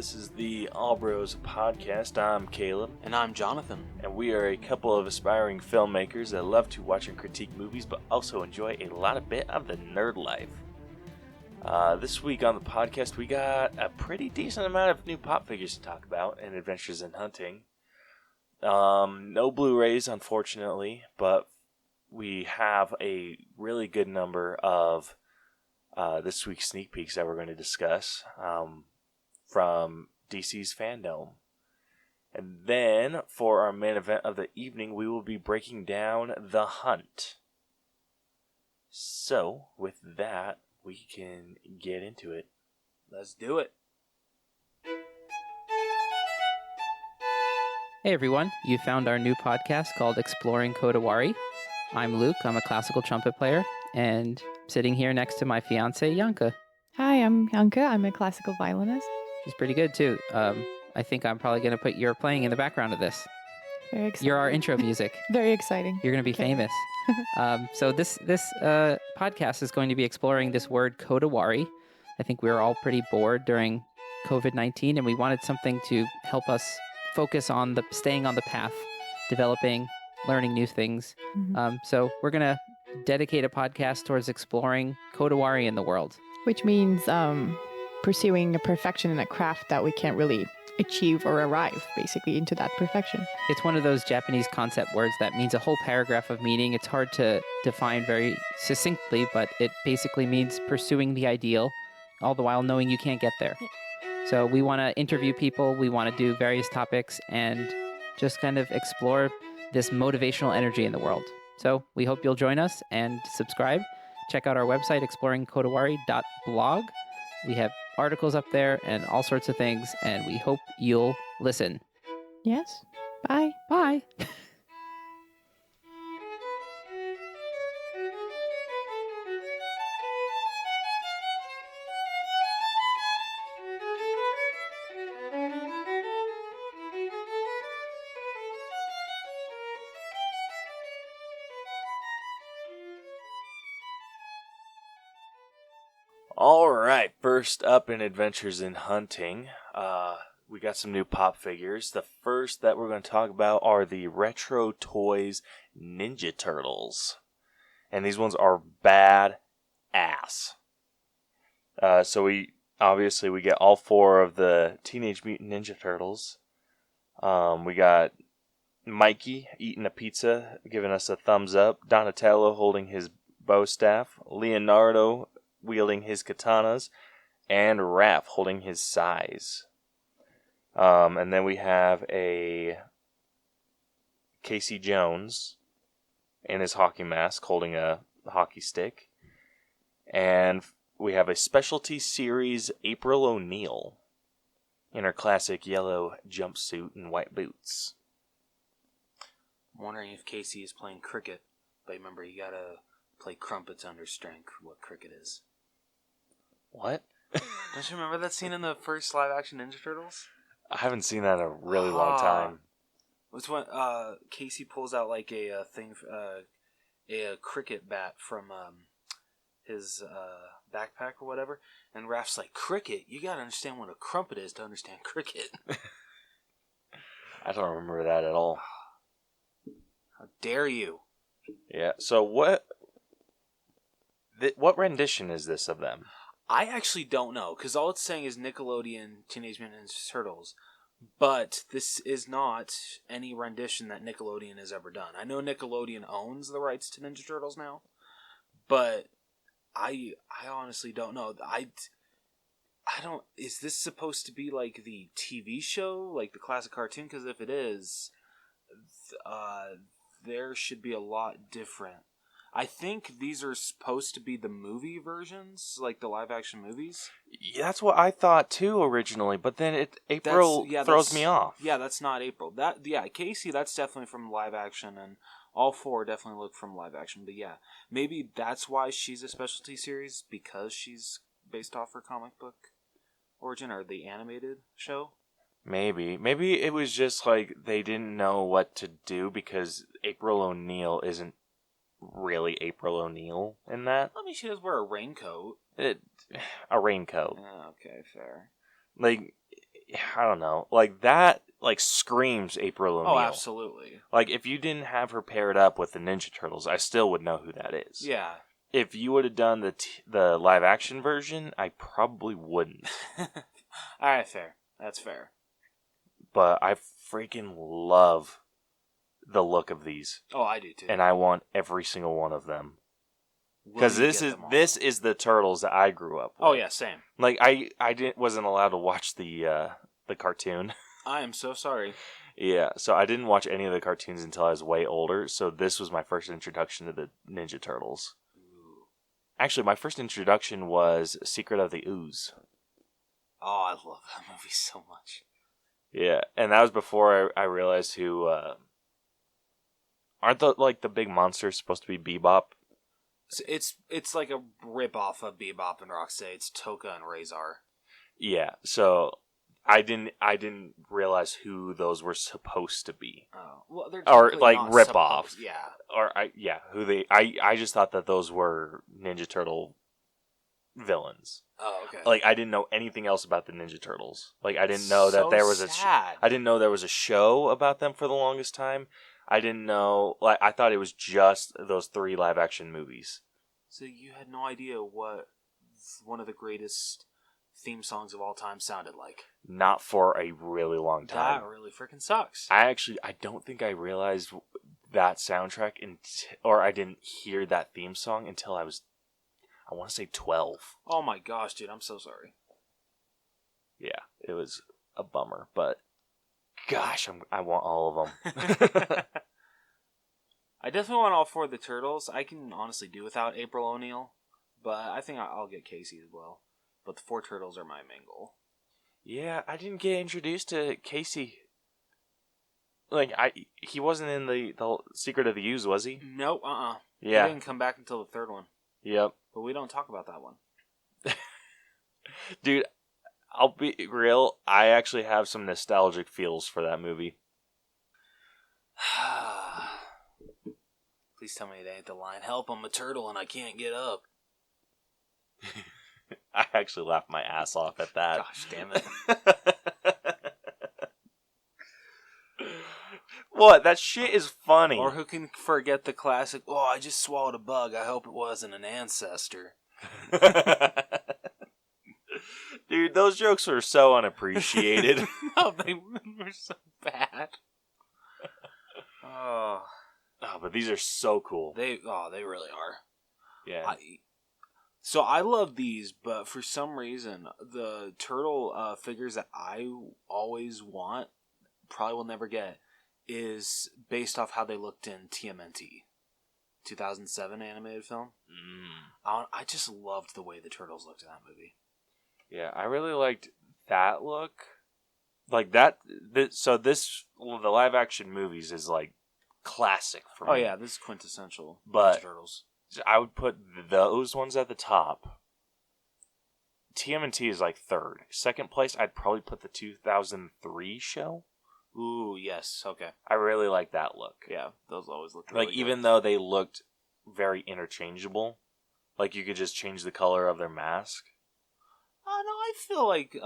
This is the All Bros podcast. I'm Caleb. And I'm Jonathan. And we are a couple of aspiring filmmakers that love to watch and critique movies, but also enjoy a lot of bit of the nerd life. This week on the podcast, we got a pretty decent amount of new pop figures to talk about in Adventures in Hunting. No Blu-rays, unfortunately, but we have a really good number of this week's sneak peeks that we're going to discuss from DC's Fandome. And then, for our main event of the evening, we will be breaking down The Hunt. So, with that, we can get into it. Let's do it. Hey everyone, you found our new podcast called Exploring Kodawari. I'm Luke, I'm a classical trumpet player, and sitting here next to my fiancée, Yanka. Hi, I'm Yanka, I'm a classical violinist. She's pretty good too. I think I'm probably going to put your playing in the background of this. Very exciting. You're our intro music. Very exciting. You're going to be famous. So this podcast is going to be exploring this word Kodawari. I think we were all pretty bored during COVID-19, and we wanted something to help us focus on staying on the path, developing, learning new things. Mm-hmm. So we're going to dedicate a podcast towards exploring Kodawari in the world. Which means pursuing a perfection in a craft that we can't really achieve or arrive, basically, into that perfection. It's one of those Japanese concept words that means a whole paragraph of meaning. It's hard to define very succinctly, but it basically means pursuing the ideal, all the while knowing you can't get there. So we want to interview people, we want to do various topics, and just kind of explore this motivational energy in the world. So we hope you'll join us and subscribe. Check out our website, exploringkodawari.blog. We have articles up there and all sorts of things, and we hope you'll listen. Yes. Bye. Bye. Alright, first up in Adventures in Hunting, we got some new pop figures. The first that we're going to talk about are the Retro Toys Ninja Turtles. And these ones are bad ass. So we get all four of the Teenage Mutant Ninja Turtles. We got Mikey eating a pizza, giving us a thumbs up. Donatello holding his bow staff. Leonardo wielding his katanas, and Raph holding his sais. And then we have a Casey Jones in his hockey mask holding a hockey stick. And we have a specialty series April O'Neil in her classic yellow jumpsuit and white boots. I'm wondering if Casey is playing cricket, but remember, you gotta play crumpets under strength, what cricket is. What? Don't you remember that scene in the first live-action Ninja Turtles? I haven't seen that in a really long time. It's when Casey pulls out like a cricket bat from his backpack or whatever, and Raph's like, cricket? You gotta understand what a crumpet is to understand cricket. I don't remember that at all. How dare you? Yeah, so what rendition is this of them? I actually don't know, because all it's saying is Nickelodeon Teenage Mutant Ninja Turtles, but this is not any rendition that Nickelodeon has ever done. I know Nickelodeon owns the rights to Ninja Turtles now, but I honestly don't know. I don't. Is this supposed to be like the TV show, like the classic cartoon? Because if it is, there should be a lot different. I think these are supposed to be the movie versions, like the live-action movies. Yeah, that's what I thought too originally, but then April throws me off. Yeah, that's not April. Casey, that's definitely from live-action, and all four definitely look from live-action. But yeah, maybe that's why she's a specialty series, because she's based off her comic book origin, or the animated show. Maybe it was just like they didn't know what to do, because April O'Neil isn't really April O'Neil in that. I mean, she does wear a raincoat. A raincoat. Okay, fair. Like, I don't know, like that, like screams April O'Neil. Oh, absolutely. Like if you didn't have her paired up with the Ninja Turtles, I still would know who that is. Yeah. If you would have done the live action version, I probably wouldn't. All right, fair. That's fair. But I freaking love the look of these, Oh, I do too. and I want every single one of them. Will Because you this get is them all? this is the Turtles that I grew up with. Oh yeah, same. Like I wasn't allowed to watch the cartoon. I am so sorry. Yeah, so I didn't watch any of the cartoons until I was way older. So this was my first introduction to the Ninja Turtles. Ooh. Actually, my first introduction was Secret of the Ooze. Oh, I love that movie so much. Yeah, and that was before I realized who. Aren't the big monsters supposed to be Bebop? So it's like a rip off of Bebop and Rocksteady. It's Toka and Razor. Yeah, so I didn't realize who those were supposed to be, Oh, well, they're or technically like not rip supposed- off. Yeah. Who they. I just thought that those were Ninja Turtle villains. Oh, okay. Like I didn't know anything else about the Ninja Turtles. Like I didn't know that So there was sad. I didn't know there was a show about them for the longest time. I didn't know. Like I thought it was just those 3 live action movies. So you had no idea what one of the greatest theme songs of all time sounded like. Not for a really long time. That really freaking sucks. I don't think I realized that soundtrack or I didn't hear that theme song until I want to say 12. Oh my gosh, dude, I'm so sorry. Yeah, it was a bummer, but gosh, I want all of them. I definitely want all 4 of the Turtles. I can honestly do without April O'Neil, but I think I'll get Casey as well. But the 4 Turtles are my main goal. Yeah, I didn't get introduced to Casey. Like he wasn't in the Secret of the Ooze, was he? Nope, Yeah. He didn't come back until the 3rd one. Yep. But we don't talk about that one. Dude, I'll be real. I actually have some nostalgic feels for that movie. Please tell me it ain't the line, "Help, I'm a turtle and I can't get up." I actually laughed my ass off at that. Gosh damn it. What? That shit is funny. Or who can forget the classic, "Oh, I just swallowed a bug. I hope it wasn't an ancestor." Dude, those jokes are so unappreciated. No, they were so bad. Oh, But these are so cool. they really are. Yeah. So I love these, but for some reason, the turtle figures that I always want, probably will never get, is based off how they looked in TMNT, 2007 animated film. I just loved the way the turtles looked in that movie. Yeah, I really liked that look. Like that. The live action movies is like classic for me. Oh yeah, this is quintessential But Ninja Turtles. I would put those ones at the top. TMNT is like 3rd. 2nd place, I'd probably put the 2003 show. Ooh, yes, okay. I really like that look. Yeah, those always look really Like, good. even though they looked very interchangeable, like you could just change the color of their mask. No, I feel like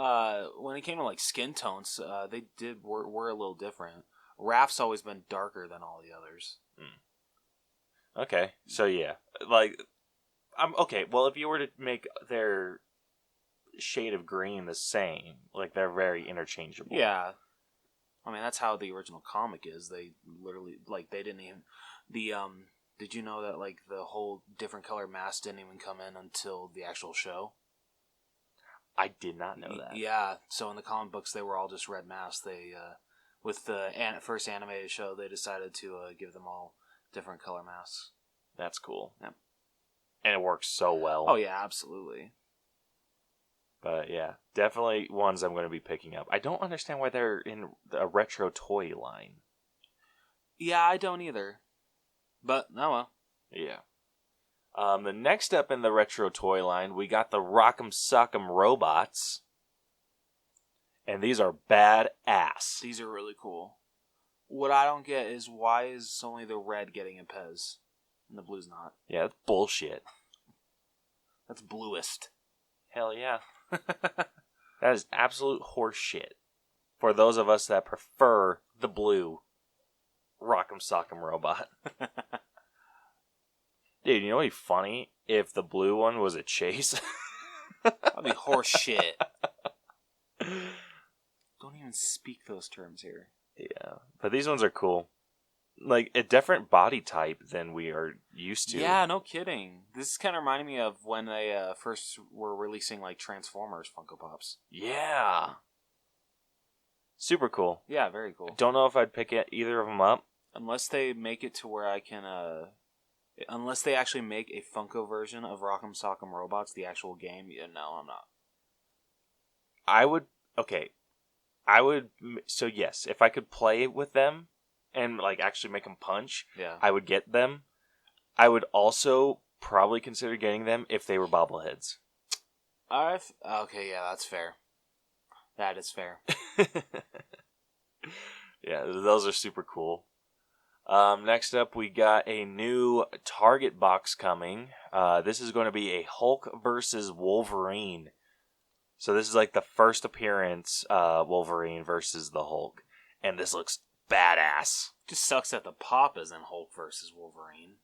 when it came to like skin tones, they were a little different. Raph's always been darker than all the others. Okay, so yeah, like, I'm okay. Well, if you were to make their shade of green the same, like they're very interchangeable. Yeah, I mean that's how the original comic is. They literally they didn't even Did you know that like the whole different color mask didn't even come in until the actual show? I did not know that. Yeah, so in the comic books they were all just red masks. They with the first animated show they decided to give them all different color masks. That's cool. Yeah. And it works so well. Oh yeah, absolutely. But yeah, definitely ones I'm going to be picking up. I don't understand why they're in a retro toy line. Yeah, I don't either. But, oh well. Yeah. The next up in the retro toy line, we got the Rock'em Sock'em robots. And these are badass. These are really cool. What I don't get is why is only the red getting a Pez and the blue's not? Yeah, that's bullshit. That's bluest. Hell yeah. That is absolute horse shit. for those of us that prefer the blue Rock'em Sock'em robot. Dude, you know what'd be funny? If the blue one was a Chase. That'd be horse shit. Don't even speak those terms here. Yeah, but these ones are cool. Like, a different body type than we are used to. Yeah, no kidding. This is kind of reminding me of when they first were releasing, like, Transformers Funko Pops. Yeah. Super cool. Yeah, very cool. Don't know if I'd pick either of them up. Unless they make it to where I can, unless they actually make a Funko version of Rock'em Sock'em Robots, the actual game, yeah, no, I'm not. So yes, if I could play with them and like actually make them punch, Yeah. I would get them. I would also probably consider getting them if they were bobbleheads. Okay, yeah, that's fair. That is fair. Yeah, those are super cool. Next up, we got a new Target box coming. This is going to be a Hulk versus Wolverine. So this is like the first appearance Wolverine versus the Hulk. And this looks badass. Just sucks that the pop is in Hulk versus Wolverine.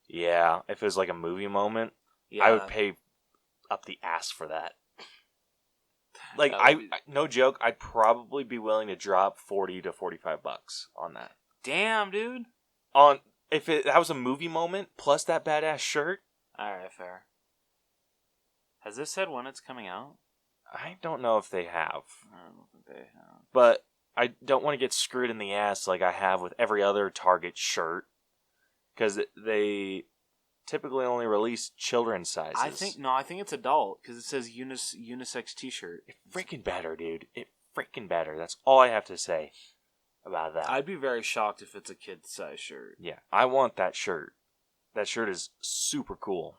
Yeah, if it was like a movie moment, Yeah. I would pay up the ass for that. Like, no joke, I'd probably be willing to drop $40 to $45 on that. Damn, dude. If that was a movie moment plus that badass shirt. Alright, fair. Has this said when it's coming out? I don't know if they have. I don't think they have. But I don't want to get screwed in the ass like I have with every other Target shirt. Because they typically only release children's sizes. I think it's adult, because it says unisex t-shirt. It freaking better, dude. It freaking better. That's all I have to say about that. I'd be very shocked if it's a kid size shirt. Yeah, I want that shirt. That shirt is super cool.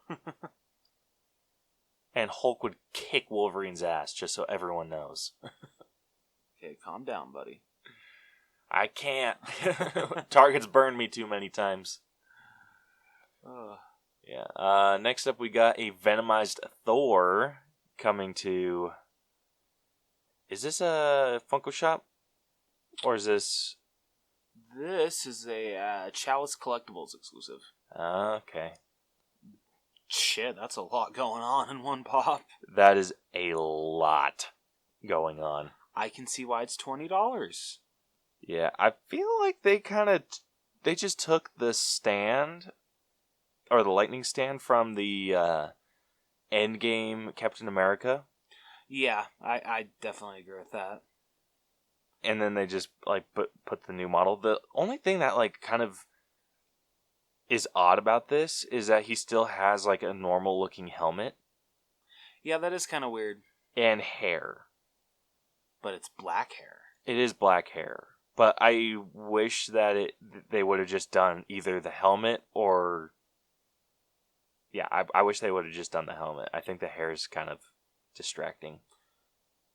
And Hulk would kick Wolverine's ass, just so everyone knows. Okay, calm down, buddy. I can't. Target's burned me too many times. Yeah. Next up, we got a Venomized Thor coming to... Is this a Funko Shop? Or is this... This is a Chalice Collectibles exclusive. Okay. Shit, that's a lot going on in one pop. That is a lot going on. I can see why it's $20. Yeah, I feel like they just took the stand, or the lightning stand from the Endgame Captain America. Yeah, I definitely agree with that. And then they just like put the new model. The only thing that like kind of is odd about this is that he still has like a normal looking helmet. Yeah, that is kind of weird. And hair. But it's black hair. It is black hair. But I wish that they would have just done either the helmet or... Yeah, I wish they would have just done the helmet. I think the hair is kind of distracting.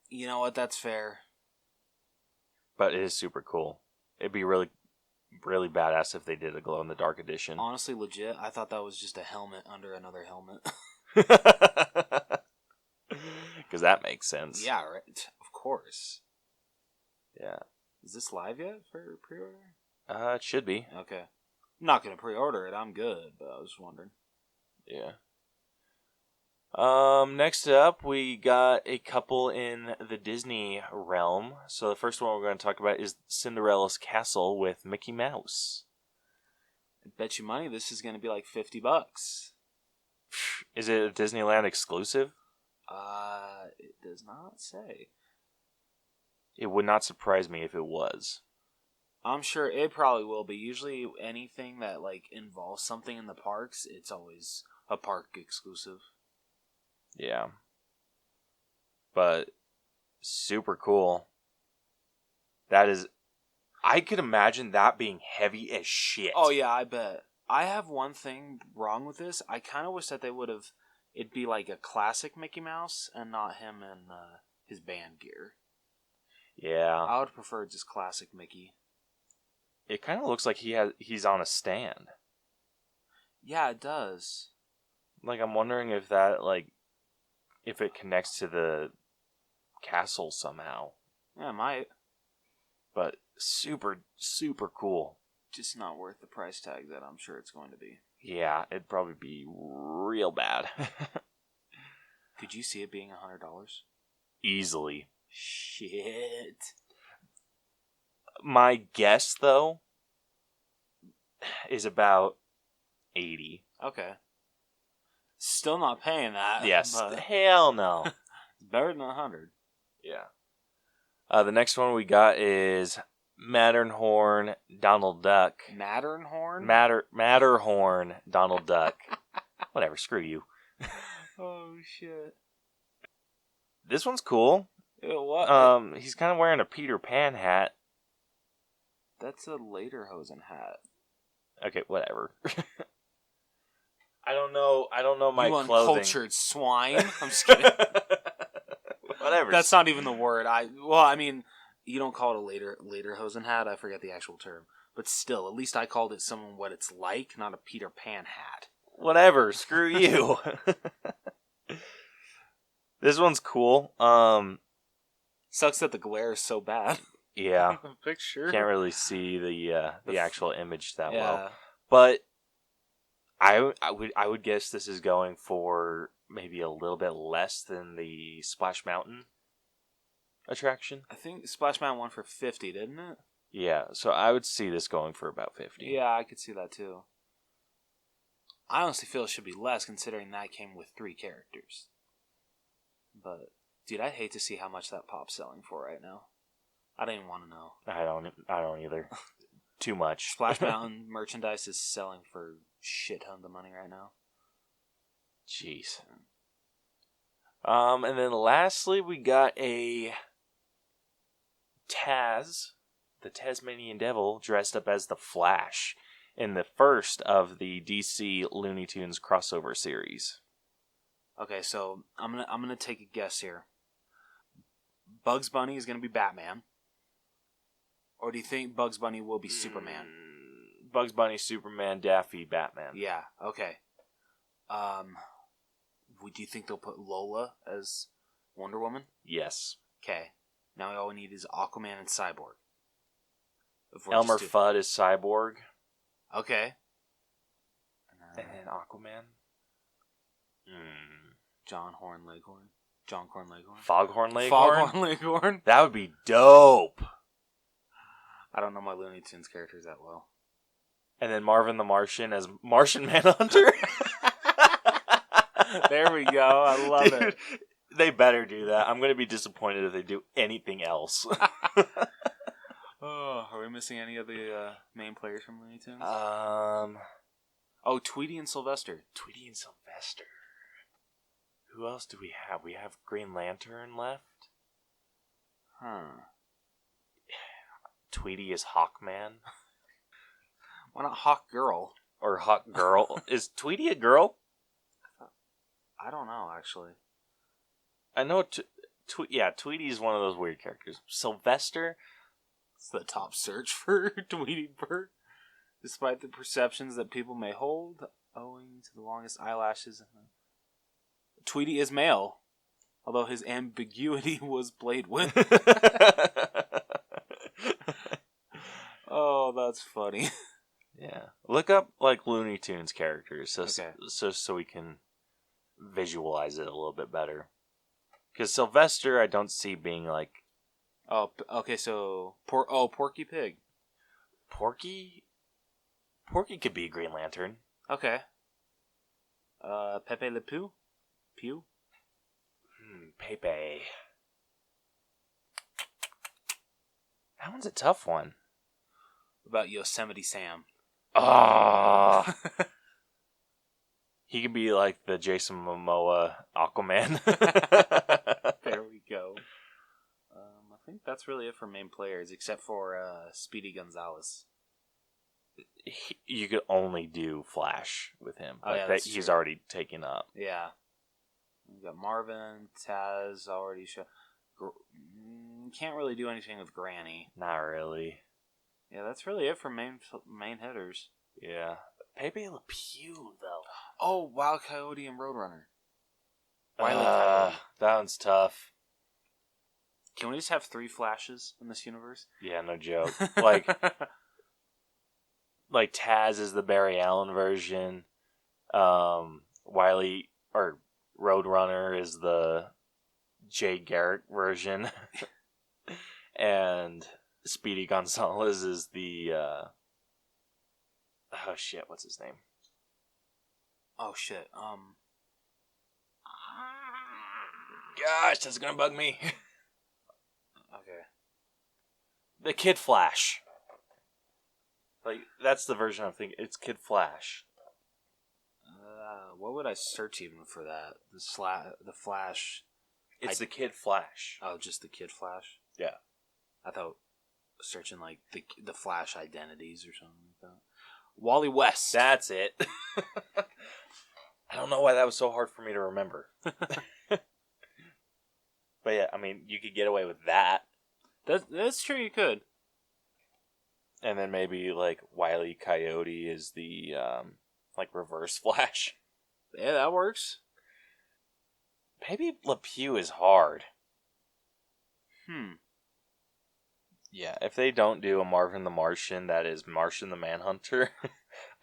You know what? That's fair. But it is super cool. It'd be really, really badass if they did a glow-in-the-dark edition. Honestly, legit, I thought that was just a helmet under another helmet. Because that makes sense. Yeah, right. Of course. Yeah. Is this live yet for pre-order? It should be. Okay. I'm not going to pre-order it. I'm good, but I was wondering. Yeah. Next up, we got a couple in the Disney realm. So the first one we're going to talk about is Cinderella's Castle with Mickey Mouse. I bet you money this is going to be like $50. Is it a Disneyland exclusive? It does not say. It would not surprise me if it was. I'm sure it probably will be. Usually anything that like involves something in the parks, it's always a park exclusive. Yeah. But super cool. That is... I could imagine that being heavy as shit. Oh yeah, I bet. I have one thing wrong with this. I kind of wish that they would have... It'd be like a classic Mickey Mouse and not him in his band gear. Yeah. I would prefer just classic Mickey. It kind of looks like he's on a stand. Yeah, it does. Like, I'm wondering if that, like... If it connects to the castle somehow. Yeah, it might. but super, super cool. Just not worth the price tag that I'm sure it's going to be. Yeah, it'd probably be real bad. Could you see it being $100? Easily. Shit. My guess, though, is about 80. Okay. Still not paying that. Yes. But Hell no. it's better than 100. Yeah. The next one we got is Matterhorn Donald Duck. Matterhorn? Matterhorn Donald Duck. Whatever, screw you. Oh, shit. This one's cool. What? He's kind of wearing a Peter Pan hat. That's a lederhosen hat. Okay, whatever. I don't know my you clothing. Uncultured swine. I'm just kidding. Whatever. That's not even the word. I mean, you don't call it a lederhosen hat. I forget the actual term. But still, at least I called it someone what it's like, not a Peter Pan hat. Whatever. Screw you. This one's cool. Sucks that the glare is so bad. Yeah. Picture. Can't really see the actual image that yeah. well. But I would guess this is going for maybe a little bit less than the Splash Mountain attraction. I think Splash Mountain won for $50, didn't it? Yeah, so I would see this going for about 50. Yeah, I could see that too. I honestly feel it should be less considering that came with 3 characters. But, dude, I'd hate to see how much that pop's selling for right now. I don't even want to know. I don't either. Too much. Splash Mountain merchandise is selling for shit tons of money right now. Jeez. And then lastly, we got a Taz, the Tasmanian Devil, dressed up as the Flash in the first of the DC Looney Tunes crossover series. Okay, so I'm gonna take a guess here. Bugs Bunny is gonna be Batman, or do you think Bugs Bunny will be Superman? Bugs Bunny, Superman, Daffy, Batman. Yeah. Okay. Do you think they'll put Lola as Wonder Woman? Yes. Okay. Now all we need is Aquaman and Cyborg. Elmer Fudd is Cyborg. Okay. And then Aquaman. John Corn Leghorn. Foghorn Leghorn? Foghorn Leghorn? That would be dope. I don't know my Looney Tunes characters that well. And then Marvin the Martian as Martian Manhunter. There we go. I love it. They better do that. I'm going to be disappointed if they do anything else. Oh, are we missing any of the main players from Looney Tunes? Tweety and Sylvester. Tweety and Sylvester. Who else do we have? We have Green Lantern left. Tweety is Hawkman. Why not Hawk Girl? Or Hawk Girl. Is Tweety a girl? I don't know, actually. I know, Tweety is one of those weird characters. Sylvester? It's the top search for Tweety Bird. Despite the perceptions that people may hold, owing to the longest eyelashes. Tweety is male, although his ambiguity was played with. Oh, that's funny. Yeah. Look up, Looney Tunes characters Okay. so we can visualize it a little bit better. Because Sylvester, I don't see being Oh, okay, so... Porky Pig. Porky? Porky could be Green Lantern. Okay. Pepe Le Pew? Pew? Pepe. That one's a tough one. What about Yosemite Sam? Ah. He could be like the Jason Momoa Aquaman. There we go. I think that's really it for main players, except for Speedy Gonzalez. You could only do Flash with him. Oh, yeah, that that's he's true. already taken up. Yeah. We got Marvin, Taz already shown. Can't really do anything with Granny. Not really. Yeah, that's really it for main hitters. Yeah. Pepe Le Pew, though. Oh, Wild Coyote and Roadrunner. Wile E. Coyote. That one's tough. Can we just have 3 Flashes in this universe? Yeah, no joke. Like Taz is the Barry Allen version. Wily or Roadrunner is the Jay Garrick version. And Speedy Gonzalez is the oh shit, what's his name? Oh shit. Gosh, that's gonna bug me. Okay. The Kid Flash. Like, that's the version I'm thinking. It's Kid Flash. What would I search even for that? The Flash. It's the Kid Flash. Oh, just the Kid Flash? Yeah. I thought searching like the Flash identities or something like that. Wally West. That's it. I don't know why that was so hard for me to remember. But yeah, I mean, you could get away with that. That's true, you could. And then maybe, like, Wile E. Coyote is the, like, Reverse Flash. Yeah, that works. Maybe Le Pew is hard. Yeah, if they don't do a Marvin the Martian that is Martian the Manhunter,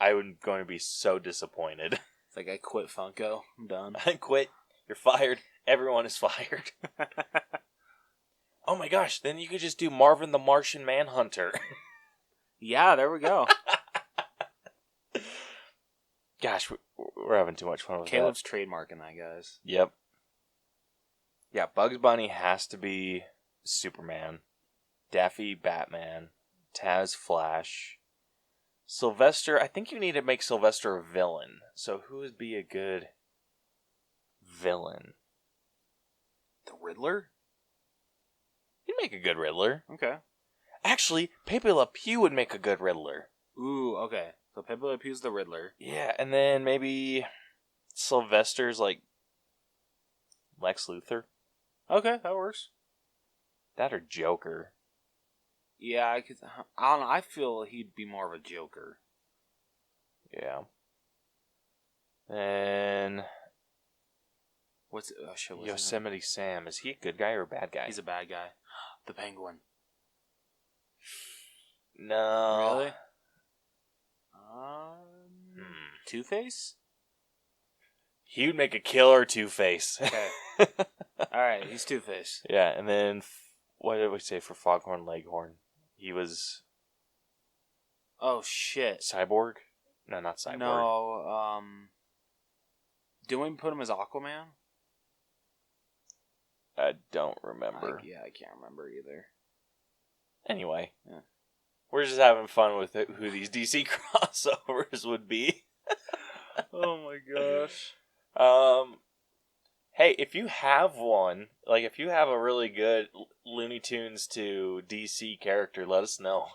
I'm going to be so disappointed. It's like, I quit Funko. I'm done. I quit. You're fired. Everyone is fired. Oh my gosh, then you could just do Marvin the Martian Manhunter. Yeah, there we go. Gosh, we're having too much fun with Caleb's trademarking that, guys. Yep. Yeah, Bugs Bunny has to be Superman. Daffy, Batman. Taz, Flash. Sylvester, I think you need to make Sylvester a villain. So who would be a good villain? The Riddler? He'd make a good Riddler. Okay. Actually, Pepe Le Pew would make a good Riddler. Ooh, okay. So Pepe Le Pew's the Riddler. Yeah, and then maybe Sylvester's like Lex Luthor. Okay, that works. That or Joker. Yeah, I don't know. I feel he'd be more of a Joker. Yeah. And What's Yosemite Sam. Is he a good guy or a bad guy? He's a bad guy. The Penguin. No. Really? Two-Face? He would make a killer Two-Face. Okay. Alright, he's Two-Face. Yeah, and then what did we say for Foghorn Leghorn? He was Oh, shit. Cyborg? No, not Cyborg. No, do we put him as Aquaman? I don't remember. I can't remember either. Anyway. Yeah. We're just having fun with who these DC crossovers would be. Oh my gosh. Hey, if you have one, like if you have a really good Looney Tunes to DC character, let us know.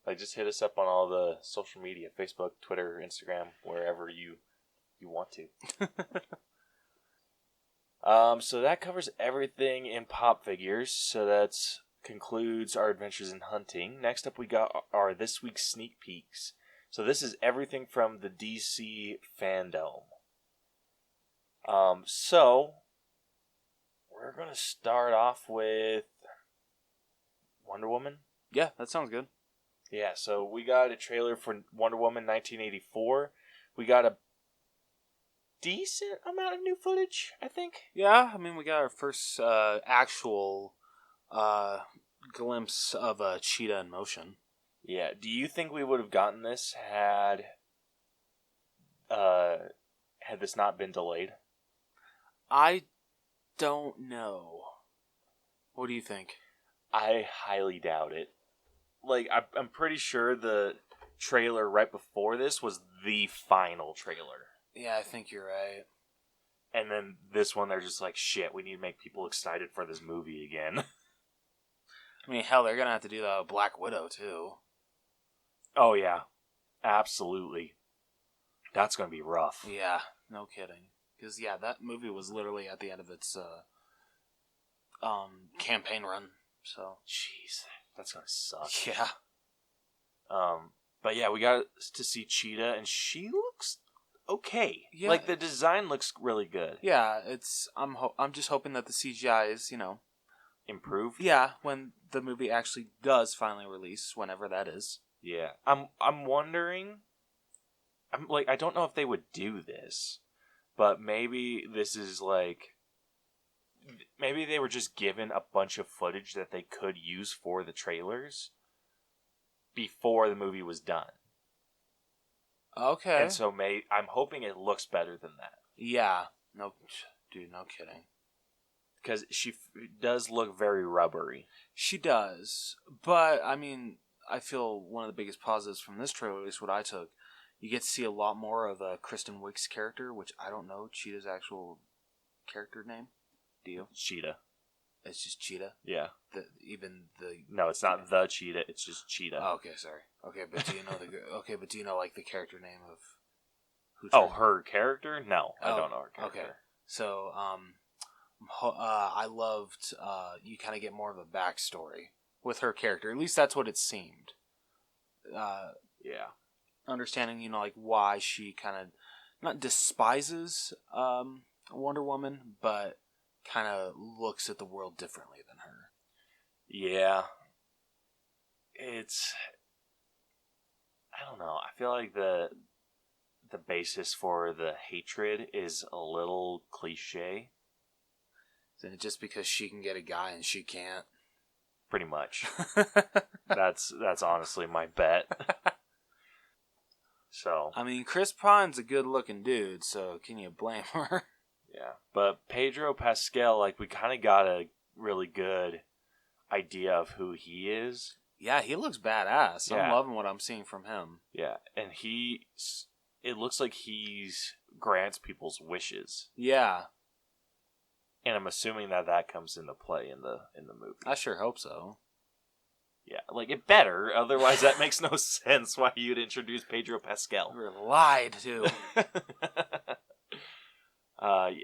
Like, just hit us up on all the social media, Facebook, Twitter, Instagram, wherever you want to. So that covers everything in pop figures. So that's concludes our adventures in hunting. Next up, we got our this week's sneak peeks. So this is everything from the DC Fandome. So we're gonna start off with Wonder Woman. Yeah, that sounds good. Yeah, so we got a trailer for Wonder Woman 1984. We got a decent amount of new footage, I think. Yeah, I mean, we got our first actual glimpse of a cheetah in motion. Yeah, do you think we would have gotten this had this not been delayed? I don't know. What do you think? I highly doubt it. Like, I'm pretty sure the trailer right before this was the final trailer. Yeah, I think you're right. And then this one, they're just like, shit, we need to make people excited for this movie again. I mean, hell, they're going to have to do that with Black Widow, too. Oh, yeah. Absolutely. That's going to be rough. Yeah, no kidding. Because, yeah, that movie was literally at the end of its campaign run, so... Jeez, that's going to suck. Yeah. But yeah, we got to see Cheetah, and she looks okay. Yeah. Like, the design looks really good. Yeah, I'm just hoping that the CGI is, improved. Yeah, when the movie actually does finally release, whenever that is. Yeah. I'm wondering, I don't know if they would do this, but maybe this is like, maybe they were just given a bunch of footage that they could use for the trailers before the movie was done. Okay. And so I'm hoping it looks better than that. Yeah. No, dude, no kidding. Because she does look very rubbery. She does. But, I mean, I feel one of the biggest positives from this trailer, at least what I took, you get to see a lot more of Kristen Wiig's character, which I don't know Cheetah's actual character name. Do you? Cheetah. It's just Cheetah? Yeah. No, it's not the Cheetah, it's just Cheetah. Oh, okay, sorry. Okay, but do you know do you know, like, the character name of who? Her character? No, I don't know her character. Okay. So, I loved, you kind of get more of a backstory with her character. At least that's what it seemed. Yeah. Understanding, like, why she kind of, not despises Wonder Woman, but kind of looks at the world differently than her. Yeah. I don't know. I feel like the basis for the hatred is a little cliche. Is it just because she can get a guy and she can't? Pretty much. That's honestly my bet. So, I mean, Chris Pine's a good-looking dude, so can you blame her? Yeah, but Pedro Pascal, we kind of got a really good idea of who he is. Yeah, he looks badass. Yeah. I'm loving what I'm seeing from him. Yeah, and it looks like he's grants people's wishes. Yeah. And I'm assuming that comes into play in the movie. I sure hope so. Yeah, it better. Otherwise, that makes no sense why you'd introduce Pedro Pascal. We're lied to.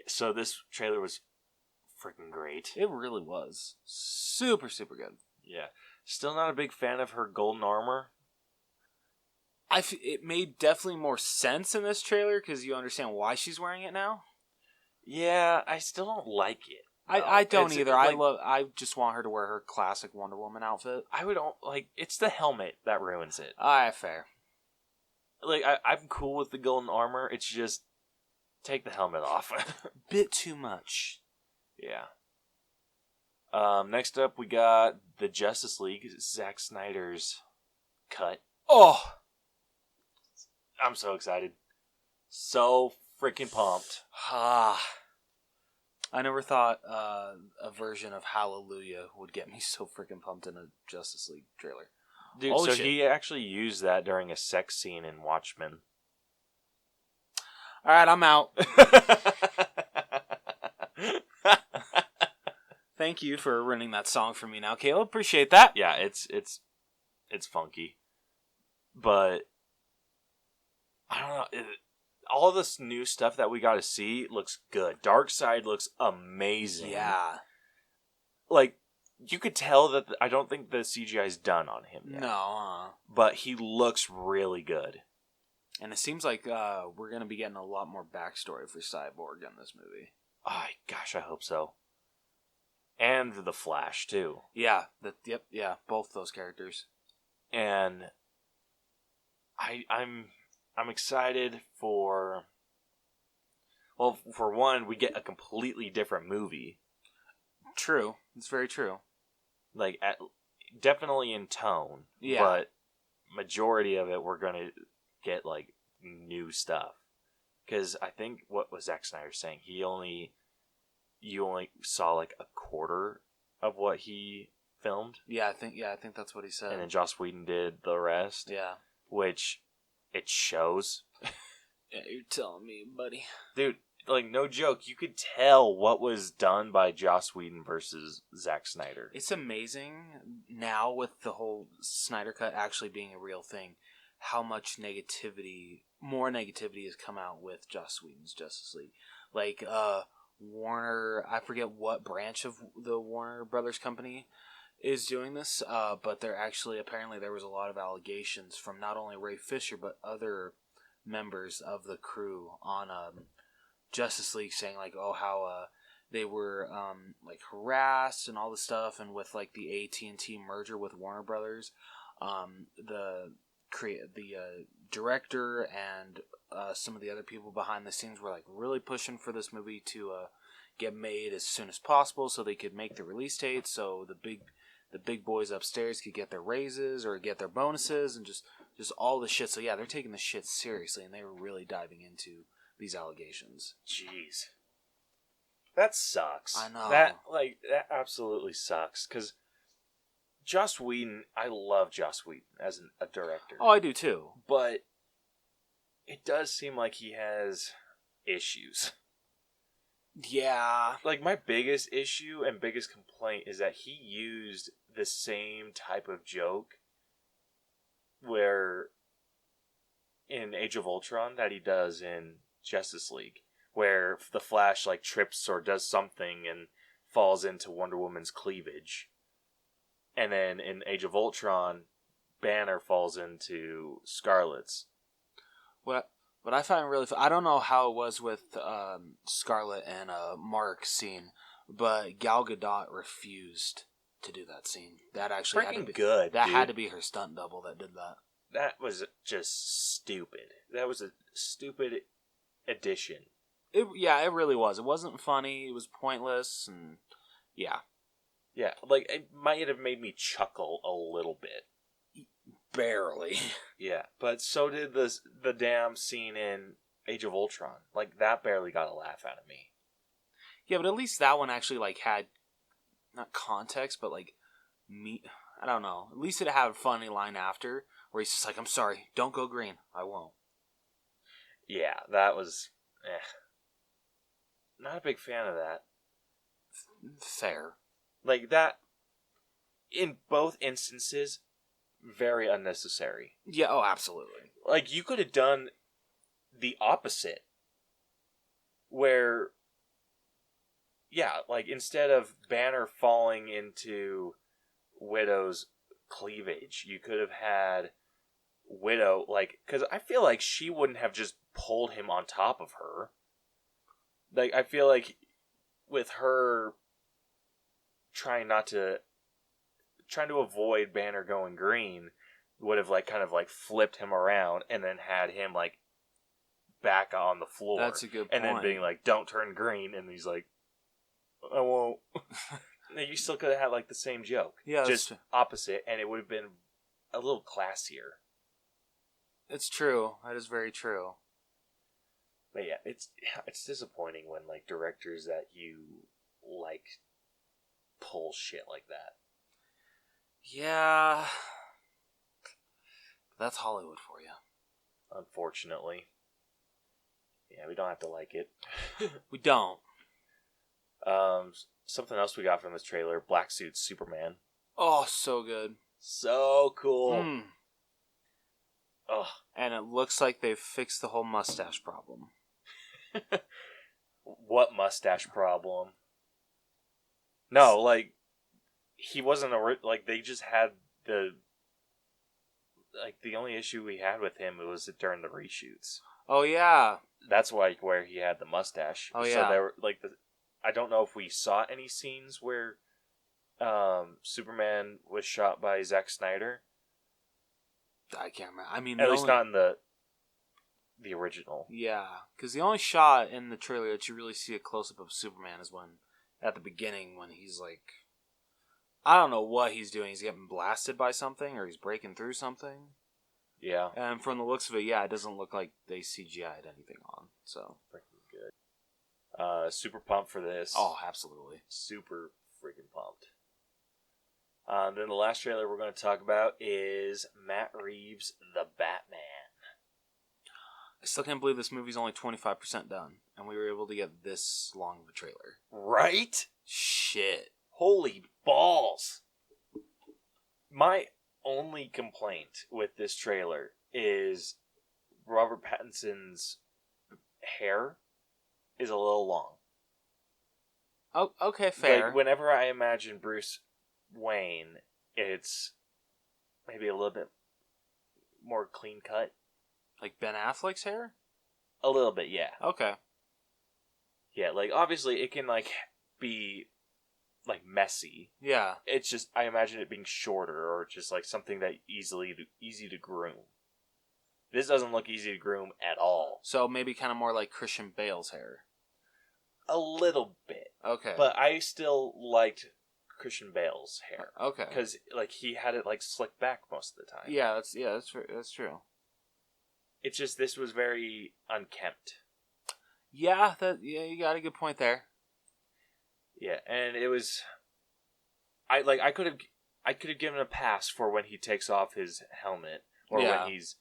So this trailer was freaking great. It really was. Super, super good. Yeah. Still not a big fan of her golden armor. It made definitely more sense in this trailer because you understand why she's wearing it now. Yeah, I still don't like it. I don't either. I just want her to wear her classic Wonder Woman outfit. It's the helmet that ruins it. Fair. I'm cool with the golden armor. It's just take the helmet off. Bit too much. Yeah. Next up, we got the Justice League, Zack Snyder's cut. Oh! I'm so excited. So freaking pumped. I never thought a version of Hallelujah would get me so freaking pumped in a Justice League trailer. Dude, Holy shit. He actually used that during a sex scene in Watchmen. Alright, I'm out. Thank you for ruining that song for me now, Caleb. Appreciate that. Yeah, it's funky. But I don't know. All this new stuff that we got to see looks good. Darkseid looks amazing. Yeah. You could tell that I don't think the CGI is done on him yet. No. But he looks really good. And it seems like we're going to be getting a lot more backstory for Cyborg in this movie. Oh, gosh, I hope so. And the Flash, too. Yeah. Both those characters. And I'm excited for... Well, for one, we get a completely different movie. True. It's very true. Definitely in tone. Yeah. But majority of it, we're going to get, new stuff. Because I think, what was Zack Snyder saying? You only saw, a quarter of what he filmed. Yeah, I think that's what he said. And then Joss Whedon did the rest. Yeah. Which, it shows. Yeah, you're telling me, buddy. Dude, no joke. You could tell what was done by Joss Whedon versus Zack Snyder. It's amazing now with the whole Snyder Cut actually being a real thing, how much more negativity has come out with Joss Whedon's Justice League. Warner, I forget what branch of the Warner Brothers company is doing this, but apparently there was a lot of allegations from not only Ray Fisher, but other members of the crew on Justice League saying how they were like harassed and all this stuff, and with like the AT&T merger with Warner Brothers, the director and some of the other people behind the scenes were like really pushing for this movie to get made as soon as possible, so they could make the release date, so the big boys upstairs could get their raises or get their bonuses and just all the shit. So yeah, they're taking the shit seriously, and they were really diving into these allegations. Jeez. That sucks. I know. That absolutely sucks. Because Joss Whedon, I love Joss Whedon as a director. Oh, I do too. But it does seem like he has issues. Yeah. Like, my biggest issue and biggest complaint is that he used the same type of joke where in Age of Ultron that he does in Justice League, where the Flash like trips or does something and falls into Wonder Woman's cleavage. And then in Age of Ultron, Banner falls into Scarlet's. What I find really I don't know how it was with Scarlet and Mark's scene, but Gal Gadot refused to do that scene. That actually had to be good. That had to be her stunt double that did that. That was just stupid. That was a stupid addition. It really was. It wasn't funny. It was pointless, and yeah. Yeah, like, it might have made me chuckle a little bit. Barely. Yeah, but so did the damn scene in Age of Ultron. Like, that barely got a laugh out of me. Yeah, but at least that one actually, like, had, not context, but, like, I don't know. At least it had a funny line after, where he's just like, I'm sorry, don't go green. I won't. Yeah, that was... Not a big fan of that. Fair. Like, that, in both instances, very unnecessary. Yeah, oh, absolutely. Like, you could have done the opposite. Where, yeah, like, instead of Banner falling into Widow's cleavage, you could have had Widow, like, because I feel like she wouldn't have just pulled him on top of her. Like, I feel like with her trying to avoid Banner going green, would have, like, kind of, like, flipped him around and then had him, like, back on the floor. That's a good point. And then being like, don't turn green, and he's like, I won't. You still could have had, like, the same joke. Yeah, just opposite, and it would have been a little classier. It's true. That is very true. But yeah, it's disappointing when, like, directors that you like pull shit like that. Yeah. That's Hollywood for you. Unfortunately. Yeah, we don't have to like it. We don't. Something else we got from this trailer, Black Suit Superman. Oh, so good. So cool. Ugh. And it looks like they've fixed the whole mustache problem. What mustache problem? No, like, he wasn't like, they just had the only issue we had with him was during the reshoots. Oh, yeah. That's where he had the mustache. Oh, yeah. So there were, like, I don't know if we saw any scenes where Superman was shot by Zack Snyder. I can't remember. I mean, at least not in the original. Yeah, because the only shot in the trailer that you really see a close-up of Superman is at the beginning, when he's like, I don't know what he's doing. He's getting blasted by something, or he's breaking through something. Yeah. And from the looks of it, yeah, it doesn't look like they CGI'd anything on. So freaking good. Super pumped for this. Oh, absolutely. Super freaking pumped. Then the last trailer we're going to talk about is Matt Reeves' The Batman. I still can't believe this movie's only 25% done, and we were able to get this long of a trailer. Right? Shit. Holy balls. My only complaint with this trailer is Robert Pattinson's hair is a little long. Oh, okay, fair. Like, whenever I imagine Bruce Wayne, it's maybe a little bit more clean cut. Like Ben Affleck's hair? A little bit, yeah. Okay. Yeah, like, obviously it can, like, be like messy. Yeah. It's just I imagine it being shorter or just like something that easy to groom. This doesn't look easy to groom at all. So maybe kind of more like Christian Bale's hair. A little bit. Okay. But I still liked Christian Bale's hair. Okay. Because like he had it like slicked back most of the time. Yeah, that's true. It's just this was very unkempt. Yeah, you got a good point there. Yeah, and it was I could have given a pass for when he takes off his helmet or when he's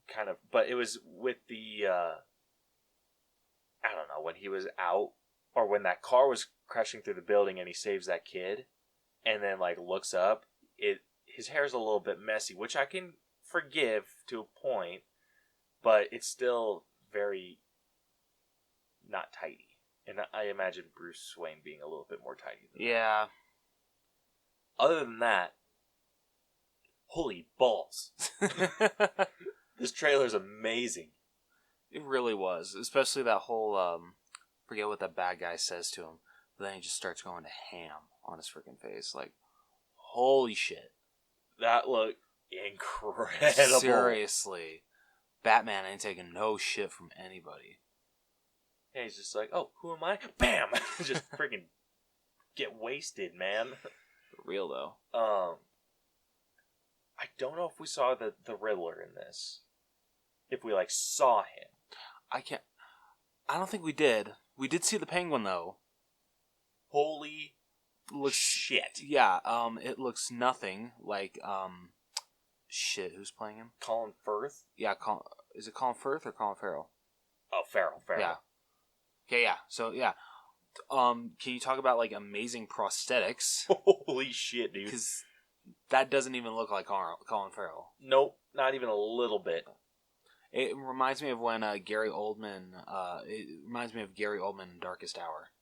kind of, but it was with the I don't know, when he was out or when that car was crashing through the building and he saves that kid and then like looks up, his hair's a little bit messy, which I can forgive to a point, but it's still very not tidy. And I imagine Bruce Wayne being a little bit more tidy than that. Other than that, holy balls. This trailer's amazing. It really was. Especially that whole, forget what that bad guy says to him, but then he just starts going to ham on his freaking face. Like, holy shit. That looked incredible. Seriously. Batman ain't taking no shit from anybody. Yeah, he's just like, oh, who am I? Bam! Just freaking get wasted, man. For real, though. I don't know if we saw the Riddler in this. If we, like, saw him. I don't think we did. We did see the Penguin, though. Holy shit. Yeah, it looks nothing like, shit, who's playing him? Colin Firth? Yeah, is it Colin Firth or Colin Farrell? Oh, Farrell. Yeah. Okay, yeah. So, yeah. Can you talk about, like, amazing prosthetics? Holy shit, dude. Because that doesn't even look like Colin Farrell. Nope, not even a little bit. It reminds me of when Gary Oldman, in Darkest Hour.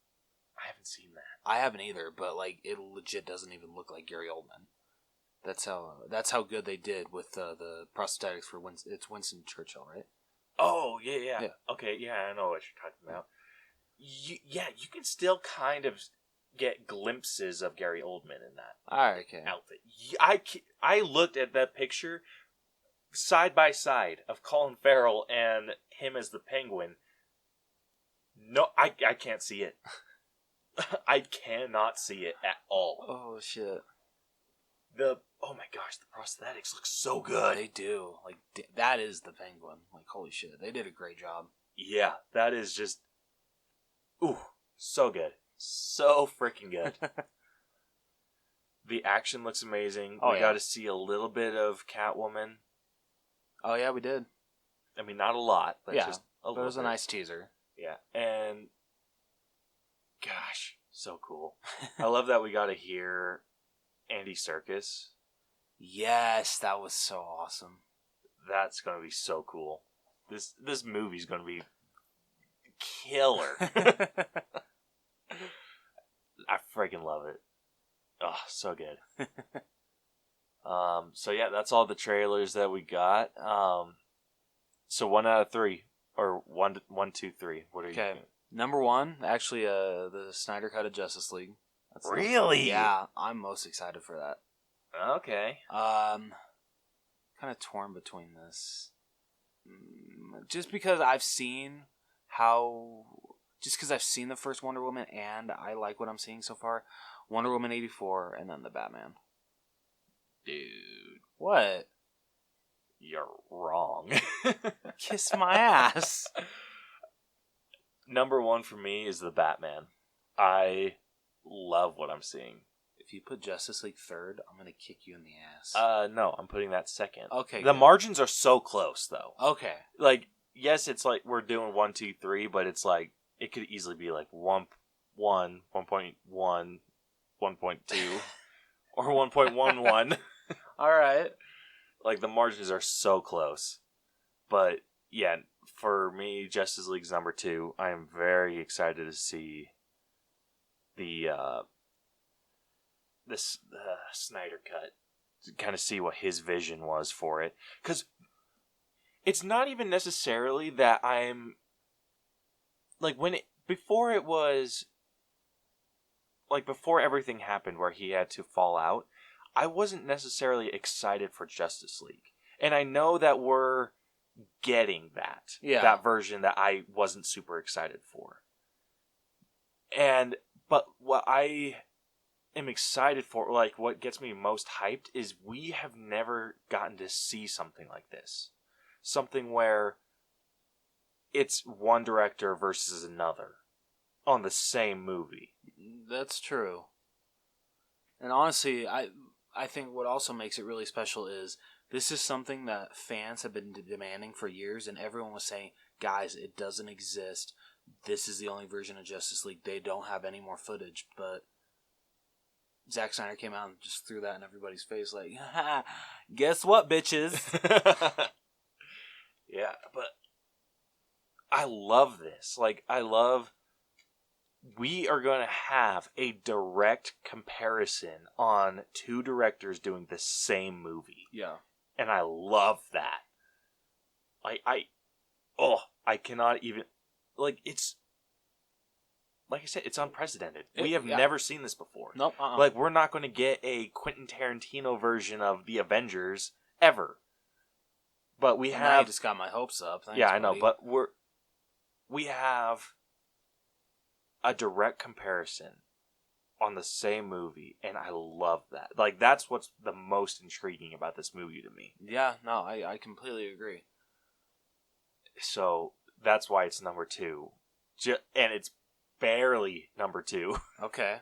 I haven't seen that. I haven't either, but, like, it legit doesn't even look like Gary Oldman. That's how good they did with the prosthetics for it's Winston Churchill, right? Oh, yeah. Okay, yeah, I know what you're talking about. You can still kind of get glimpses of Gary Oldman in that outfit. I looked at that picture side by side of Colin Farrell and him as the Penguin. No, I can't see it. I cannot see it at all. Oh, shit. Oh my gosh, the prosthetics look so good. They do. Like, that is the Penguin. Like, holy shit. They did a great job. Yeah, that is just... Ooh, so good. So freaking good. The action looks amazing. We got to see a little bit of Catwoman. Oh, yeah, we did. I mean, not a lot, but just a little bit. It was a nice teaser. Yeah, and... Gosh, so cool. I love that we got to hear Andy Serkis. Yes, that was so awesome. That's going to be so cool. This movie's going to be killer. I freaking love it. Oh, so good. So yeah, that's all the trailers that we got. So 1 out of 3, or 1, 2, 3. What are you? Okay, number 1, actually, the Snyder Cut of Justice League. That's really? Yeah, I'm most excited for that. Okay. Kind of torn between this. Just because I've seen the first Wonder Woman and I like what I'm seeing so far. Wonder Woman 84 and then the Batman. Dude. What? You're wrong. Kiss my ass. Number 1 for me is the Batman. I love what I'm seeing. If you put Justice League 3rd, I'm going to kick you in the ass. No, I'm putting that 2nd. Okay. The margins are so close, though. Okay. Like, yes, it's like we're doing 1, 2, 3, but it's like, it could easily be like 1, 1.1, 1.2, or 1.11. All right. Like, the margins are so close. But, yeah, for me, Justice League's number 2. I am very excited to see the Snyder Cut. To kind of see what his vision was for it. Because it's not even necessarily that I'm... Like, before it was like, before everything happened where he had to fall out, I wasn't necessarily excited for Justice League. And I know that we're getting that. Yeah. That version that I wasn't super excited for. But what I am excited for, like, what gets me most hyped is we have never gotten to see something like this. Something where it's one director versus another on the same movie. That's true. And honestly, I think what also makes it really special is this is something that fans have been demanding for years, and everyone was saying, guys, it doesn't exist. This is the only version of Justice League. They don't have any more footage. But Zack Snyder came out and just threw that in everybody's face like, ha, guess what, bitches? Yeah, but I love this. Like, we are going to have a direct comparison on two directors doing the same movie. Yeah. And I love that. I cannot even, like, it's, like I said, it's unprecedented. We have never seen this before. Nope. Like, we're not going to get a Quentin Tarantino version of the Avengers ever. But we have... Now you just got my hopes up. Thanks, I know, buddy. but we have a direct comparison on the same movie, and I love that. Like, that's what's the most intriguing about this movie to me. Yeah, no, I completely agree. So, that's why it's number 2. And it's barely number 2. Okay.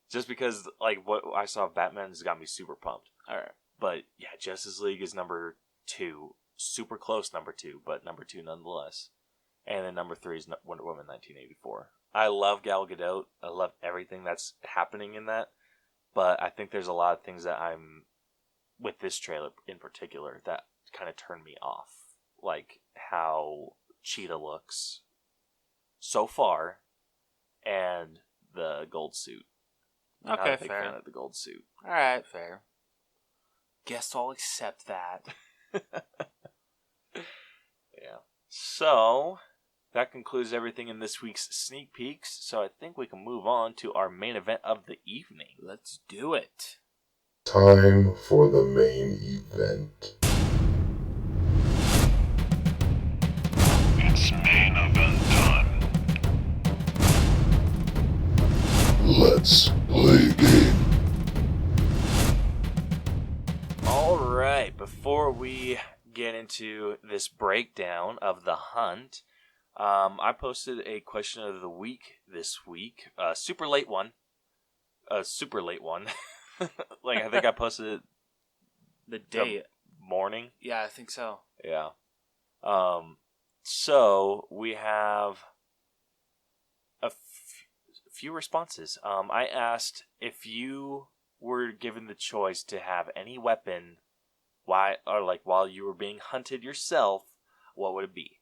Just because, like, what I saw of Batman has got me super pumped. Alright. But, yeah, Justice League is number 2. Super close number 2, but number 2 nonetheless. And then number 3 is Wonder Woman 1984. I love Gal Gadot. I love everything that's happening in that. But I think there's a lot of things that with this trailer in particular, that kind of turned me off. Like how Cheetah looks so far, and the gold suit. Okay, Not a big fair. fan of the gold suit. Alright, fair. Guess I'll accept that. Yeah. So, that concludes everything in this week's sneak peeks. So I think we can move on to our main event of the evening. Let's do it. Time for the main event. It's main event time. Let's play a game. Alright, before we get into this breakdown of The Hunt, I posted a question of the week this week. A super late one. Like, I think I posted it The day. morning. Yeah, I think so. Yeah. So, we have a few responses. I asked if you were given the choice to have any weapon while you were being hunted yourself, what would it be?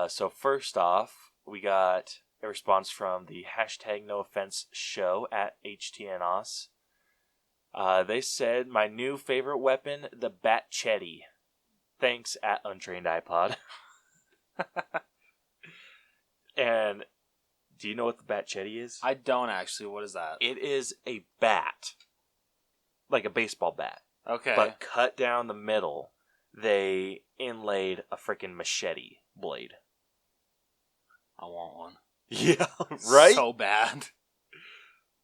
So first off, we got a response from the #NoOffenseShow at HTNOS. They said, my new favorite weapon, the Batchetty. Thanks at Untrained iPod. And do you know what the Batchetty is? I don't actually. What is that? It is a bat. Like a baseball bat. Okay. But cut down the middle, they inlaid a freaking machete blade. I want one. Yeah, right? So bad.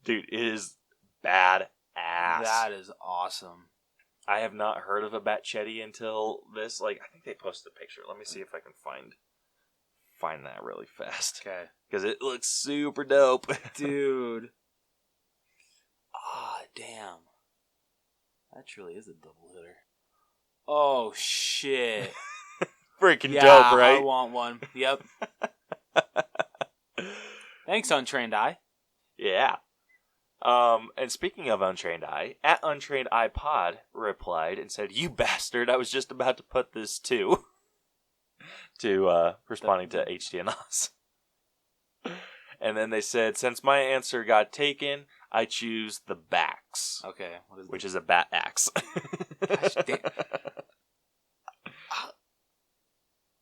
Dude, it is badass. That is awesome. I have not heard of a Batchetty until this. Like, I think they posted a picture. Let me see if I can find that really fast. Okay. Because it looks super dope. Dude. Ah, damn. That truly is a double hitter. Oh, shit. Freaking Yeah, dope, right? I want one. Yep. Thanks, Untrained Eye. Yeah. And speaking of Untrained Eye, at Untrained iPod replied and said, "You bastard, I was just about to put this too." to responding to HTNOS. And then they said, since my answer got taken, I choose the Bax. Okay. What is Which is a bat axe. Gosh, damn.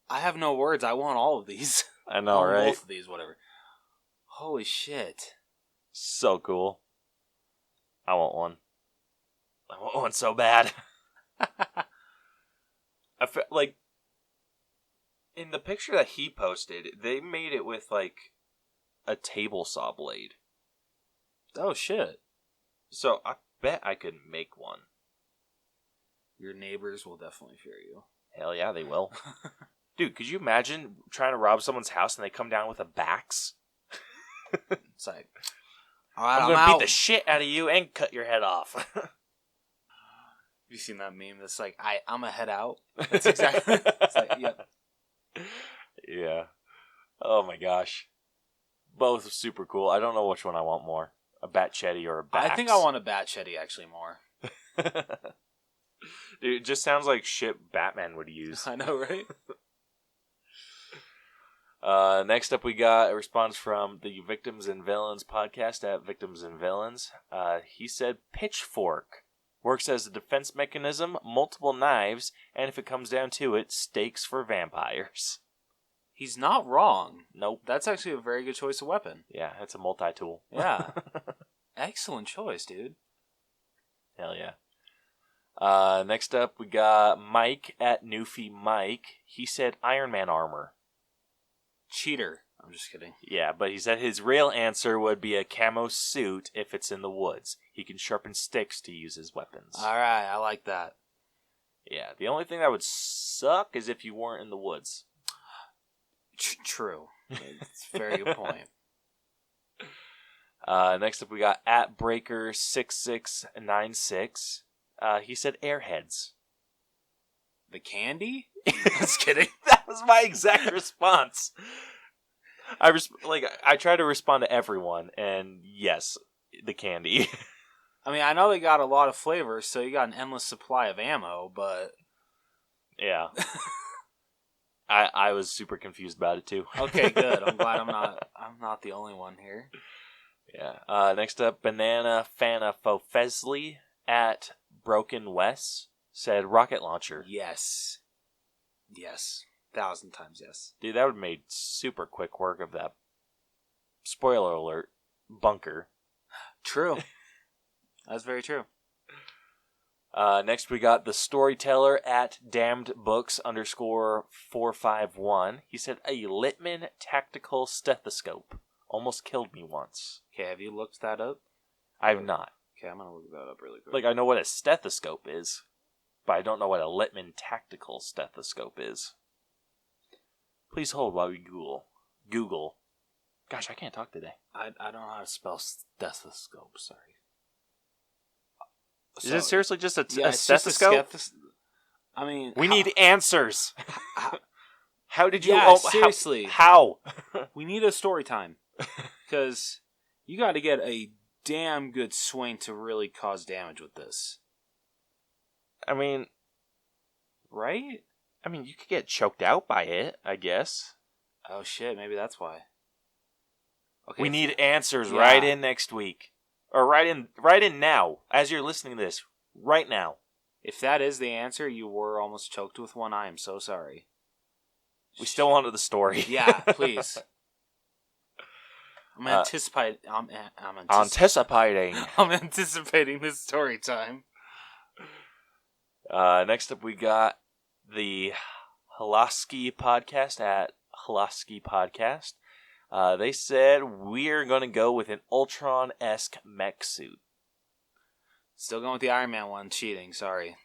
I have no words. I want all of these. I know, right? Both of these, whatever. Holy shit. So cool. I want one. I want one so bad. I feel like in the picture that he posted, they made it with like a table saw blade. Oh, shit. So I bet I could make one. Your neighbors will definitely fear you. Hell yeah, they will. Dude, could you imagine trying to rob someone's house and they come down with a bax? It's like, all right, I'm I'm going to out. beat the shit out of you and cut your head off. Have you seen that meme that's like, I'm a head out? That's exactly. It's like, yep. Yeah. Oh my gosh. Both super cool. I don't know which one I want more. A Batchetty or a Bax. I think I want a Batchetty actually more. Dude, it just sounds like shit Batman would use. I know, right? Next up, we got a response from the Victims and Villains podcast at Victims and Villains. He said, pitchfork works as a defense mechanism, multiple knives, and if it comes down to it, stakes for vampires. He's not wrong. Nope. That's actually a very good choice of weapon. Yeah, it's a multi-tool. Yeah. Excellent choice, dude. Hell yeah. Next up, we got Mike at Newfie Mike. He said Iron Man armor. Cheater. I'm just kidding. Yeah, but he said his real answer would be a camo suit if it's in the woods. He can sharpen sticks to use his weapons. Alright, I like that. Yeah, the only thing that would suck is if you weren't in the woods. True. It's a very good point. Next up, we got at Breaker6696. He said airheads. The candy? Just kidding. That was my exact response. I try to respond to everyone, and yes, the candy. I mean, I know they got a lot of flavors, so you got an endless supply of ammo, but... Yeah. I was super confused about it, too. Okay, good. I'm glad I'm not the only one here. Yeah. Next up, Banana Fana Fofesley at Broken West said rocket launcher. Yes. Yes. 1,000 times yes. Dude, that would have made super quick work of that. Spoiler alert, bunker. True. That's very true. Next we got the storyteller at damnedbooks_451. He said a Littman tactical stethoscope. Almost killed me once. Okay, have you looked that up? I have not. Okay, I'm gonna look that up really quick. Like, I know what a stethoscope is, but I don't know what a Littman tactical stethoscope is. Please hold while we Google. Gosh, I can't talk today. I don't know how to spell stethoscope, sorry. Is it seriously just a it's stethoscope? Just I mean... We need answers. How did you... Yeah, seriously. How? We need a story time. Because you got to get a damn good swing to really cause damage with this. I mean... Right? I mean, you could get choked out by it, I guess. Oh shit, maybe that's why. Okay, We need answers Yeah. right in next week. Or right in now, as you're listening to this. Right now. If that is the answer, you were almost choked with one. I am so sorry. We still wanted the story. Yeah, please. I'm anticipating. Anticipating. I'm anticipating this story time. Next up, we got the Hlasky podcast at Hlasky Podcast. They said we're going to go with an Ultron-esque mech suit. Still going with the Iron Man one. Cheating. Sorry.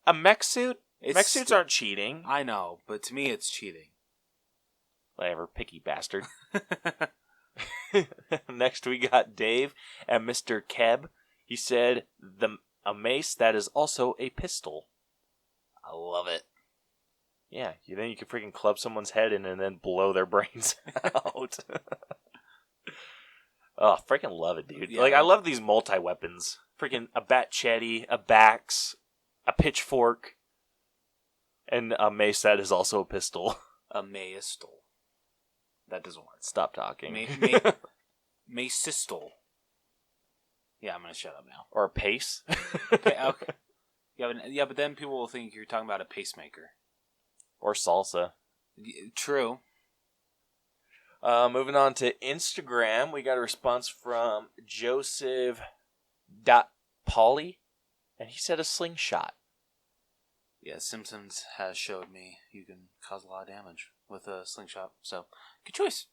A mech suit? It's Mech suits aren't cheating. I know, but to me, it's cheating. Whatever, picky bastard. Next, we got Dave and Mr. Keb. He said a mace that is also a pistol. I love it. Yeah, then you can freaking club someone's head in and then blow their brains out. Oh, freaking love it, dude. Yeah. Like, I love these multi-weapons. Freaking a Batchetty, a Bax, a pitchfork, and a mace that is also a pistol. A maestol. That doesn't work. Stop talking. Macistol. Yeah, I'm gonna shut up now. Or a pace. Okay. Yeah, but then people will think you're talking about a pacemaker. Or salsa. True. Moving on to Instagram, we got a response from Joseph.Polly, and he said a slingshot. Yeah, Simpsons has showed me you can cause a lot of damage with a slingshot, so good choice.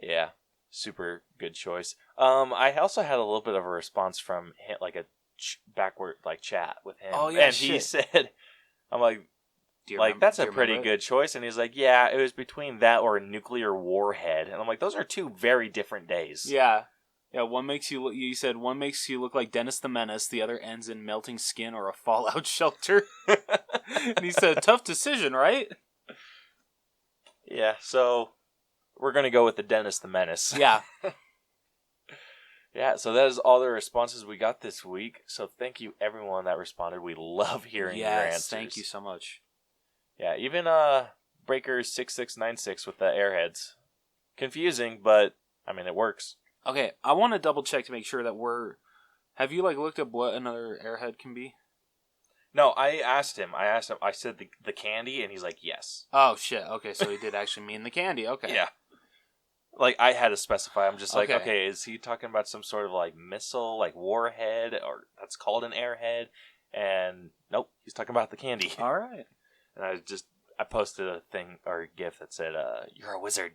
Yeah, super good choice. I also had a little bit of a response from him, like a backward chat with him. Oh, yeah, and he said, I'm like, that's a pretty good choice. And he's like, yeah, it was between that or a nuclear warhead. And I'm like, those are two very different days. Yeah. Yeah, one makes you look, you said one makes you look like Dennis the Menace, the other ends in melting skin or a fallout shelter. And he said, tough decision, right? Yeah, so we're going to go with the Dennis the Menace. Yeah. Yeah, so that is all the responses we got this week. So thank you everyone that responded. We love hearing your answers. Yes, thank you so much. Yeah, even Breakers 6696 with the airheads. Confusing, but I mean it works. Okay, I want to double check to make sure that have you looked up what another airhead can be? No, I asked him. I said the candy, and he's like, yes. Oh, shit. Okay, so he did actually mean the candy. Okay. Yeah. I had to specify. I'm just like, okay, is he talking about some sort of, missile, warhead, or that's called an airhead? And nope, he's talking about the candy. All right. And I posted a thing, or a GIF that said, you're a wizard.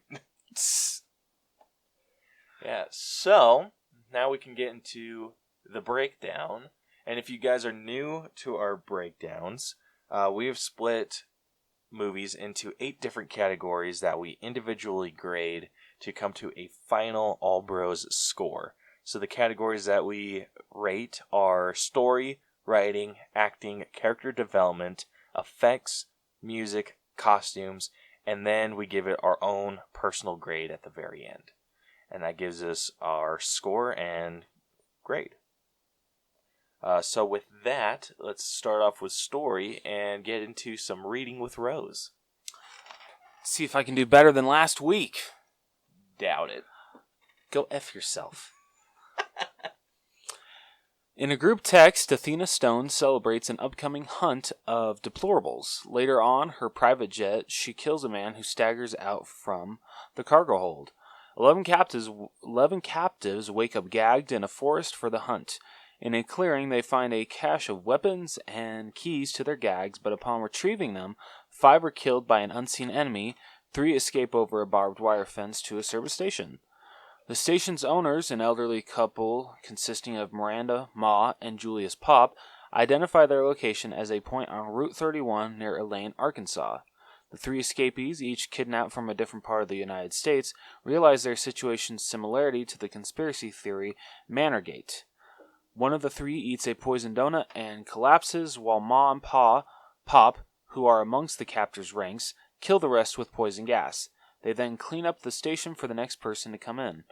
Yeah, so now we can get into the breakdown. And if you guys are new to our breakdowns, we have split movies into 8 different categories that we individually grade to come to a final All Bros score. So the categories that we rate are story, writing, acting, character development, effects, music, costumes, and then we give it our own personal grade at the very end. And that gives us our score and grade. So with that, let's start off with story and get into some reading with Rose. See if I can do better than last week. Doubt it. Go F yourself. In a group text, Athena Stone celebrates an upcoming hunt of deplorables. Later on, her private jet, she kills a man who staggers out from the cargo hold. 11 captives wake up gagged in a forest for the hunt. In a clearing, they find a cache of weapons and keys to their gags, but upon retrieving them, 5 are killed by an unseen enemy, 3 escape over a barbed wire fence to a service station. The station's owners, an elderly couple consisting of Miranda, Ma, and Julius Pop, identify their location as a point on Route 31 near Elaine, Arkansas. The 3 escapees, each kidnapped from a different part of the United States, realize their situation's similarity to the conspiracy theory Manorgate. One of the 3 eats a poisoned donut and collapses, while Ma and Pop, who are amongst the captors' ranks, kill the rest with poison gas. They then clean up the station for the next person to come in.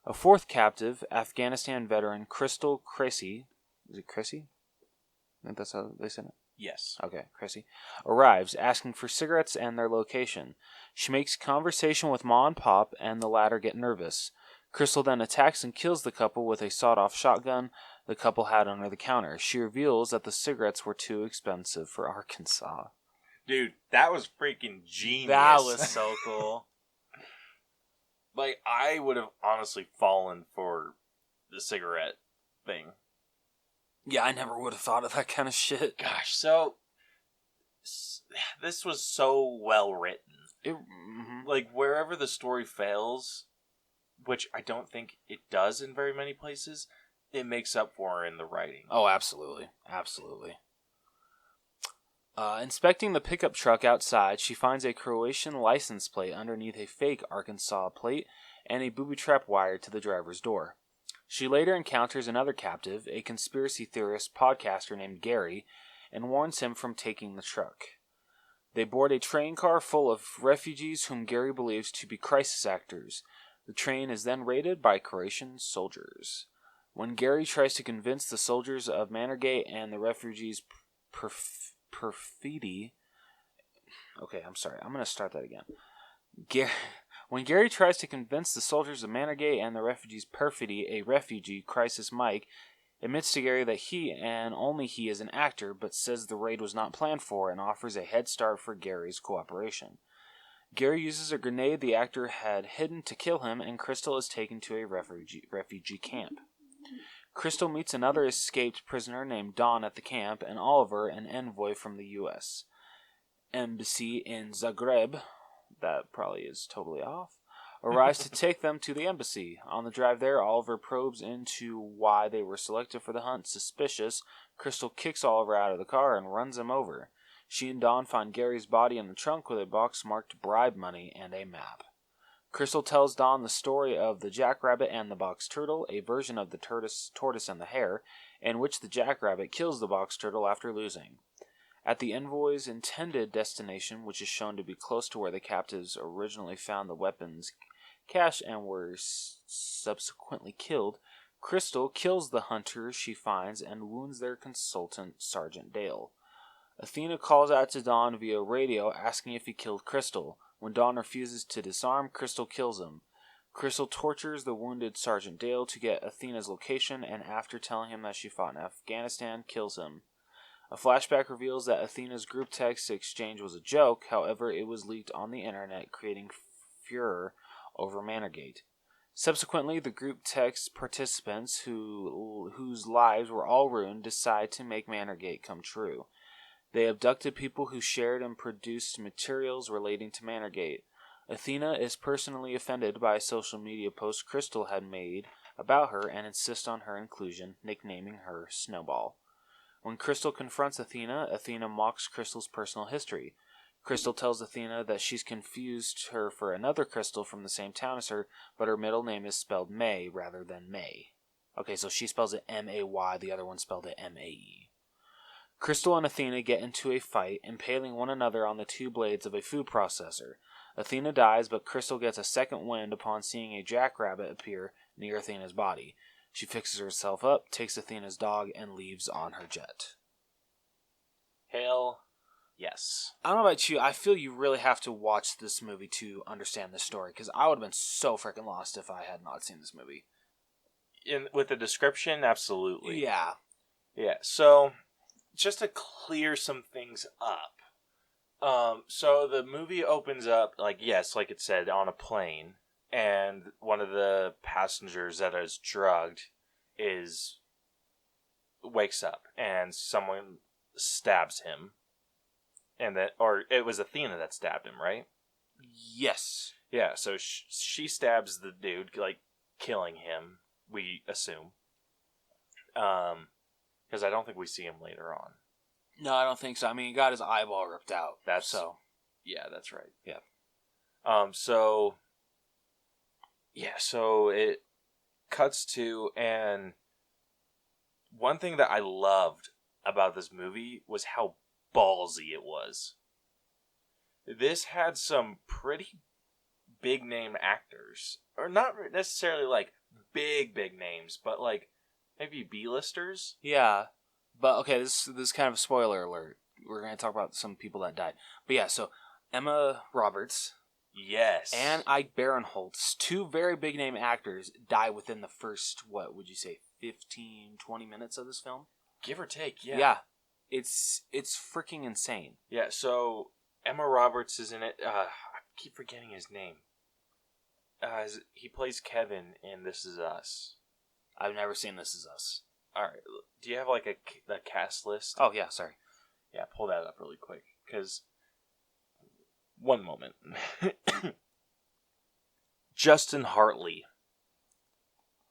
A 4th captive, Afghanistan veteran Crystal Cressy, is it Cressy? I think that's how they said it. Yes. Okay, Cressy, arrives, asking for cigarettes and their location. She makes conversation with Ma and Pop, and the latter get nervous. Crystal then attacks and kills the couple with a sawed-off shotgun the couple had under the counter. She reveals that the cigarettes were too expensive for Arkansas. Dude, that was freaking genius. That was so cool. I would have honestly fallen for the cigarette thing. Yeah, I never would have thought of that kind of shit. Gosh, so this was so well written. Wherever the story fails, which I don't think it does in very many places, it makes up for in the writing. Oh, absolutely. Absolutely. Inspecting the pickup truck outside, she finds a Croatian license plate underneath a fake Arkansas plate and a booby trap wired to the driver's door. She later encounters another captive, a conspiracy theorist podcaster named Gary, and warns him from taking the truck. They board a train car full of refugees whom Gary believes to be crisis actors. The train is then raided by Croatian soldiers. When Gary tries to convince the soldiers of Manorgate and the refugees' perfidy... Okay, I'm sorry. I'm going to start that again. When Gary tries to convince the soldiers of Manorgate and the refugees' perfidy, a refugee, Crisis Mike, admits to Gary that he and only he is an actor, but says the raid was not planned for and offers a head start for Gary's cooperation. Gary uses a grenade the actor had hidden to kill him, and Crystal is taken to a refugee camp. Crystal meets another escaped prisoner named Dawn at the camp, and Oliver, an envoy from the U.S. Embassy in Zagreb, that probably is totally off, arrives to take them to the embassy. On the drive there, Oliver probes into why they were selected for the hunt. Suspicious, Crystal kicks Oliver out of the car and runs him over. She and Dawn find Gary's body in the trunk with a box marked bribe money and a map. Crystal tells Dawn the story of the jackrabbit and the box turtle, a version of the tortoise and the hare, in which the jackrabbit kills the box turtle after losing. At the envoy's intended destination, which is shown to be close to where the captives originally found the weapons cache and were subsequently killed, Crystal kills the hunter she finds and wounds their consultant, Sergeant Dale. Athena calls out to Dawn via radio, asking if he killed Crystal. When Dawn refuses to disarm, Crystal kills him. Crystal tortures the wounded Sergeant Dale to get Athena's location, and after telling him that she fought in Afghanistan, kills him. A flashback reveals that Athena's group text exchange was a joke, however, it was leaked on the internet, creating furor over Manorgate. Subsequently, the group text participants, whose lives were all ruined, decide to make Manorgate come true. They abducted people who shared and produced materials relating to Manorgate. Athena is personally offended by a social media post Crystal had made about her and insists on her inclusion, nicknaming her Snowball. When Crystal confronts Athena, Athena mocks Crystal's personal history. Crystal tells Athena that she's confused her for another Crystal from the same town as her, but her middle name is spelled May rather than May. Okay, so she spells it M-A-Y, the other one spelled it M-A-E. Crystal and Athena get into a fight, impaling one another on the two blades of a food processor. Athena dies, but Crystal gets a second wind upon seeing a jackrabbit appear near Athena's body. She fixes herself up, takes Athena's dog, and leaves on her jet. Hell yes. I don't know about you, I feel you really have to watch this movie to understand this story, because I would have been so freaking lost if I had not seen this movie. With the description, absolutely. Yeah. Yeah, so just to clear some things up. So the movie opens up, like it said, on a plane, and one of the passengers that is drugged wakes up, and someone stabs him, or it was Athena that stabbed him, right? Yes. Yeah, so she stabs the dude, like, killing him, we assume. Because I don't think we see him later on. No, I don't think so. I mean, he got his eyeball ripped out. Yeah, that's right. Yeah. So it cuts to, and one thing that I loved about this movie was how ballsy it was. This had some pretty big name actors, or not necessarily like big names, but like maybe B-listers. Yeah. But, okay, this is kind of a spoiler alert. We're going to talk about some people that died. But yeah, so Emma Roberts. Yes. And Ike Barinholtz, two very big name actors, die within the first, 15, 20 minutes of this film? Give or take, yeah. Yeah. It's freaking insane. Yeah, so Emma Roberts is in it. I keep forgetting his name. He plays Kevin in This Is Us. I've never seen This Is Us. Alright, do you have like a cast list? Oh, yeah, sorry. Yeah, pull that up really quick, because... One moment. Justin Hartley.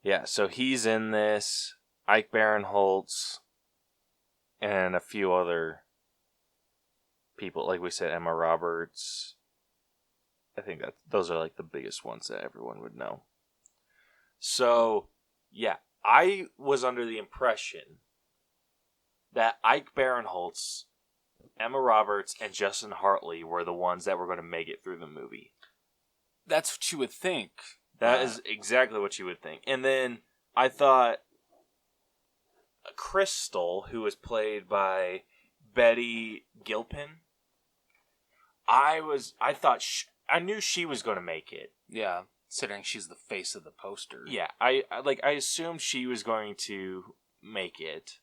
Yeah, so he's in this. Ike Barinholtz. And a few other people. Like we said, Emma Roberts. I think that those are like the biggest ones that everyone would know. So, yeah. I was under the impression that Ike Barinholtz, Emma Roberts, and Justin Hartley were the ones that were going to make it through the movie. That's what you would think. That is exactly what you would think. And then I thought Crystal, who was played by Betty Gilpin, I knew she was going to make it. Yeah, considering she's the face of the poster. Yeah, I assumed she was going to make it,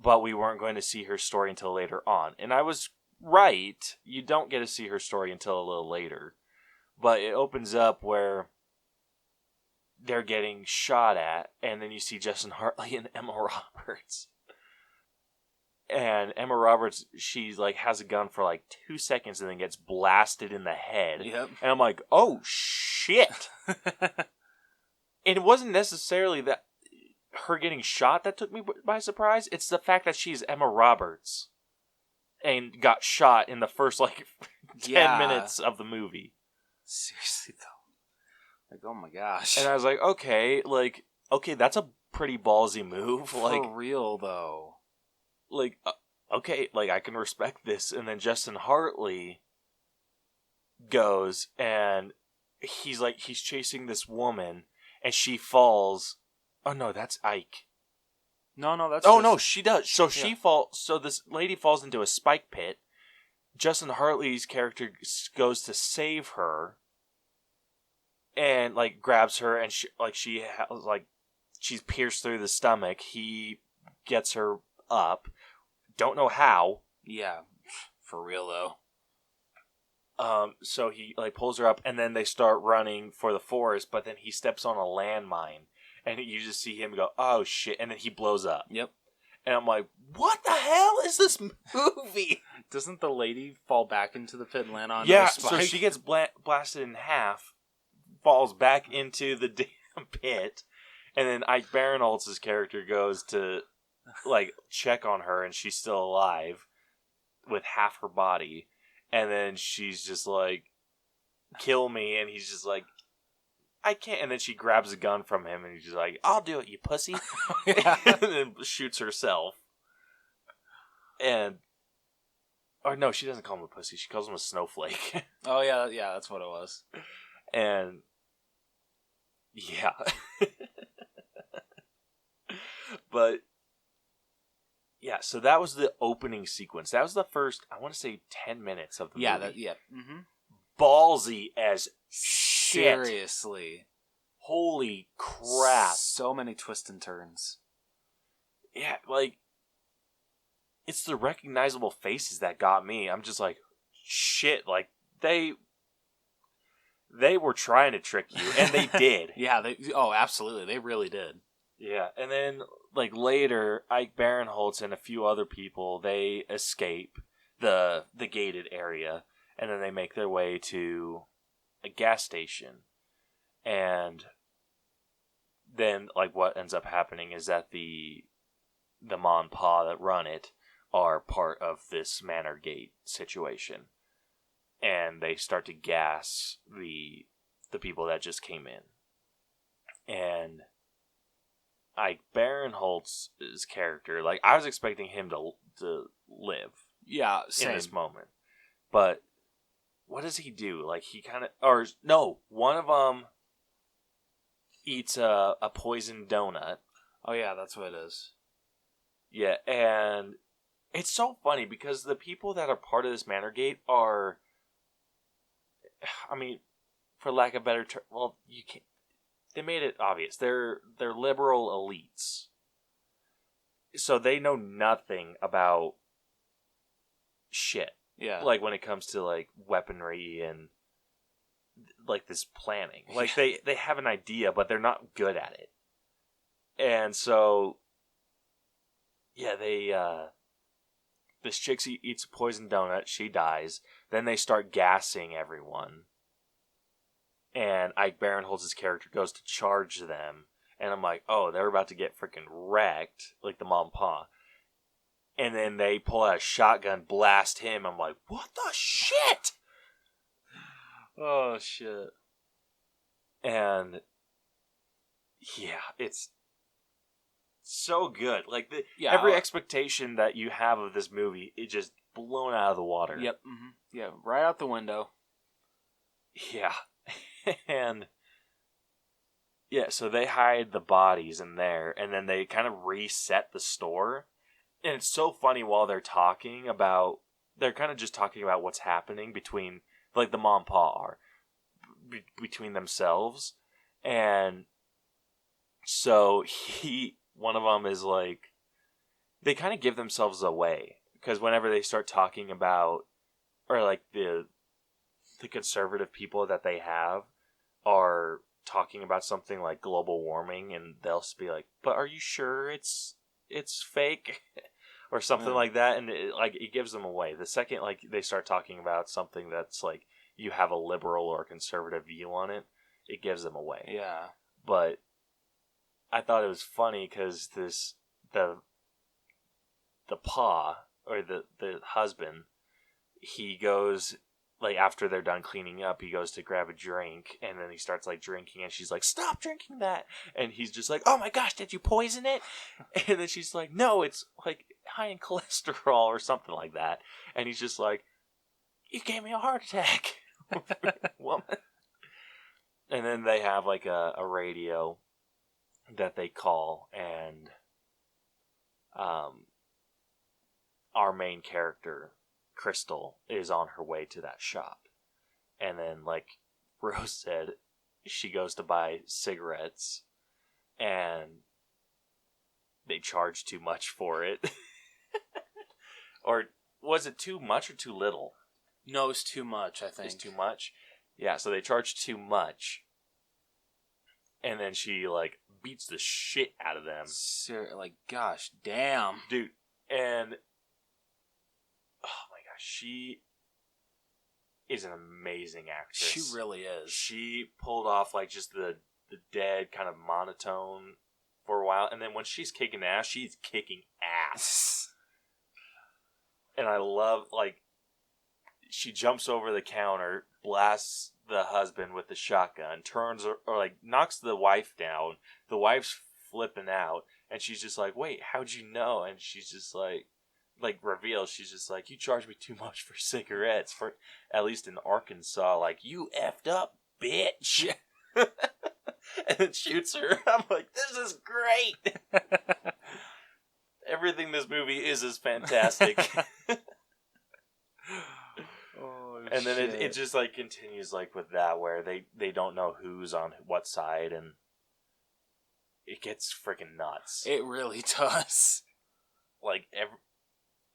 but we weren't going to see her story until later on. And I was right. You don't get to see her story until a little later. But it opens up where they're getting shot at, and then you see Justin Hartley and Emma Roberts. And Emma Roberts, she's like has a gun for like 2 seconds and then gets blasted in the head. Yep. And I'm like, oh shit! And it wasn't necessarily that her getting shot that took me by surprise. It's the fact that she's Emma Roberts and got shot in the first like 10 minutes of the movie. Seriously though. Like, oh my gosh. And I was like, okay, that's a pretty ballsy move. For real, though. Okay, I can respect this. And then Justin Hartley goes, and he's chasing this woman, and she falls. Oh, no, that's Ike. No, that's no, she does. So she falls, so this lady falls into a spike pit. Justin Hartley's character goes to save her. And grabs her, and she's pierced through the stomach. He gets her up. Don't know how. Yeah, for real though. So he pulls her up, and then they start running for the forest. But then he steps on a landmine, and you just see him go, "Oh shit!" And then he blows up. Yep. And I'm like, "What the hell is this movie?" Doesn't the lady fall back into the pit and land on? Yeah. So she gets blasted in half. Falls back into the damn pit, and then Ike Barinholtz's character goes to check on her, and she's still alive with half her body, and then she's just like, kill me, and he's just like, I can't, and then she grabs a gun from him, and he's just like, I'll do it, you pussy. And then shoots herself. Or no, she doesn't call him a pussy, she calls him a snowflake. Oh yeah, that's what it was. And yeah. But yeah, so that was the opening sequence. That was the first, I want to say 10 minutes of the movie. Mm-hmm. Ballsy as shit. Seriously. Holy crap. So many twists and turns. Yeah, it's the recognizable faces that got me. I'm just like, shit, they were trying to trick you, and they did. Yeah, absolutely. They really did. Yeah, and then, later, Ike Barinholtz and a few other people, they escape the gated area, and then they make their way to a gas station. And then, what ends up happening is that the ma and pa that run it are part of this Manor Gate situation. And they start to gas the people that just came in. And Ike Barinholtz's character, I was expecting him to live. Yeah, same. In this moment. But what does he do? He kind of... one of them eats a poisoned donut. Oh yeah, that's what it is. Yeah, and it's so funny because the people that are part of this Manor Gate are... I mean, for lack of a better term, well, you can't. They made it obvious. They're liberal elites, so they know nothing about shit. Yeah, when it comes to weaponry and this planning. They have an idea, but they're not good at it. And so, yeah, this chick eats a poisoned donut. She dies. Then they start gassing everyone. And Ike Barinholtz's character goes to charge them. And I'm like, oh, they're about to get freaking wrecked. The mom and pa. And then they pull out a shotgun, blast him. I'm like, what the shit? Oh, shit. And yeah, it's so good. Every expectation that you have of this movie, it just blown out of the water. Yep. Mm-hmm. Yeah, right out the window. Yeah. And yeah, so they hide the bodies in there, and then they kind of reset the store. And it's so funny while they're talking about, they're kind of just talking about what's happening between, the mom and pa are, between themselves. And so one of them is they kind of give themselves away. Because whenever they start talking about, or the the conservative people that they have are talking about something like global warming, and they'll just be like, "But are you sure it's fake?" or something like that, and it gives them away. The second they start talking about something that's like you have a liberal or conservative view on it, it gives them away. Yeah. But I thought it was funny because the pa or the husband, he goes, like, after they're done cleaning up, he goes to grab a drink, and then he starts, like, drinking, and she's like, "Stop drinking that!" And he's just like, "Oh my gosh, did you poison it?" And then she's like, "No, it's, like, high in cholesterol," or something like that. And he's just like, "You gave me a heart attack, woman." And then they have, like, a radio that they call, and our main character, Crystal, is on her way to that shop. And then, like Rose said, she goes to buy cigarettes, and they charge too much for it. Or was it too much or too little? No, it's too much, I think. It's too much? Yeah, so they charge too much. And then she, like, beats the shit out of them. Like, gosh, damn. Dude, and oh my gosh, she is an amazing actress. She really is. She pulled off, like, just the dead kind of monotone for a while, and then when she's kicking ass, she's kicking ass. And I love, like, she jumps over the counter, blasts the husband with the shotgun, turns or like knocks the wife down. The wife's flipping out, and she's just like, "Wait, how'd you know?" And she's just like reveals, she's just like, "You charged me too much for cigarettes, for at least in Arkansas. Like, you effed up, bitch." And then shoots her. I'm like, this is great. Everything this movie is fantastic. And then it just, like, continues, like, with that, where they don't know who's on what side, and it gets freaking nuts. It really does. Like,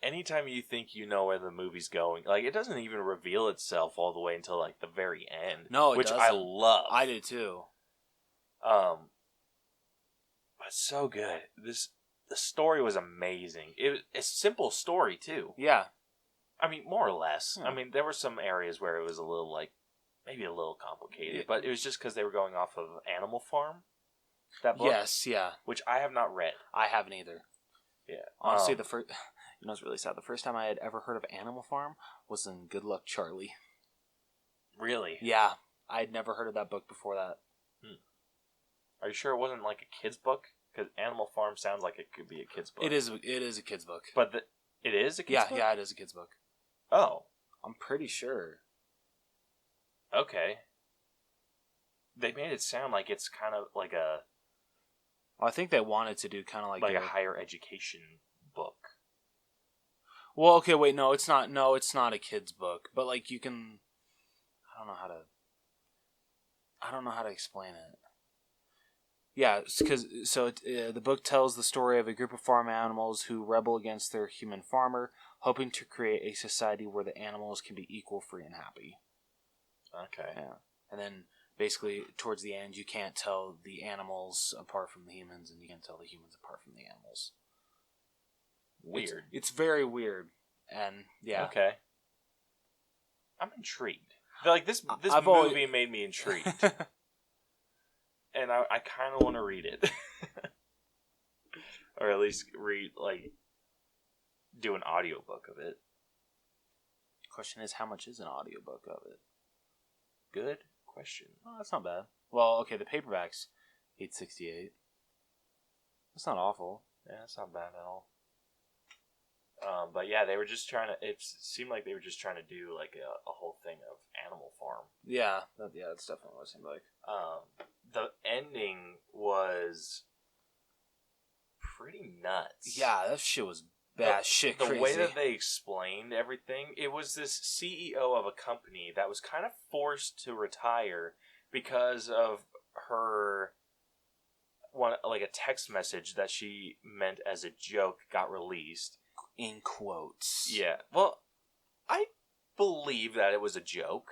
anytime you think you know where the movie's going, like, it doesn't even reveal itself all the way until, like, the very end. No, it which doesn't. I love. I did, too. But so good. The story was amazing. It's a simple story, too. Yeah. I mean, more or less. Yeah. I mean, there were some areas where it was a little, like, maybe a little complicated, but it was just because they were going off of Animal Farm. That book? Yes, yeah. Which I have not read. I haven't either. Yeah. Honestly, the first... You know, it's really sad. The first time I had ever heard of Animal Farm was in Good Luck Charlie. Really? Yeah. I had never heard of that book before that. Are you sure it wasn't, like, a kid's book? Because Animal Farm sounds like it could be a kid's book. It is a kid's book. But it is a kid's book? Yeah, it is a kid's book. Oh. I'm pretty sure. Okay. They made it sound like it's kind of like a... I think they wanted to do kind of like a higher education book. Well, okay, wait, no, it's not. No, it's not a kid's book. But, like, you can... I don't know how to explain it. Yeah, because the book tells the story of a group of farm animals who rebel against their human farmer, hoping to create a society where the animals can be equal, free, and happy. Okay. Yeah, and then basically towards the end, you can't tell the animals apart from the humans, and you can't tell the humans apart from the animals. Weird. It's very weird, and yeah. Okay. I'm intrigued. Like, this movie made me intrigued. And I kind of want to read it. Or at least do an audiobook of it. Question is, how much is an audiobook of it? Good question. Oh, that's not bad. Well, okay, the paperback's $8.68. That's not awful. Yeah, that's not bad at all. But yeah, they were just trying to... It seemed like they were just trying to do, like, a whole thing of Animal Farm. Yeah, that's definitely what it seemed like. The ending was pretty nuts. Yeah, that shit was bad shit crazy. The way that they explained everything, it was this CEO of a company that was kind of forced to retire because of her... a text message that she meant as a joke got released. In quotes. Yeah. Well, I believe that it was a joke.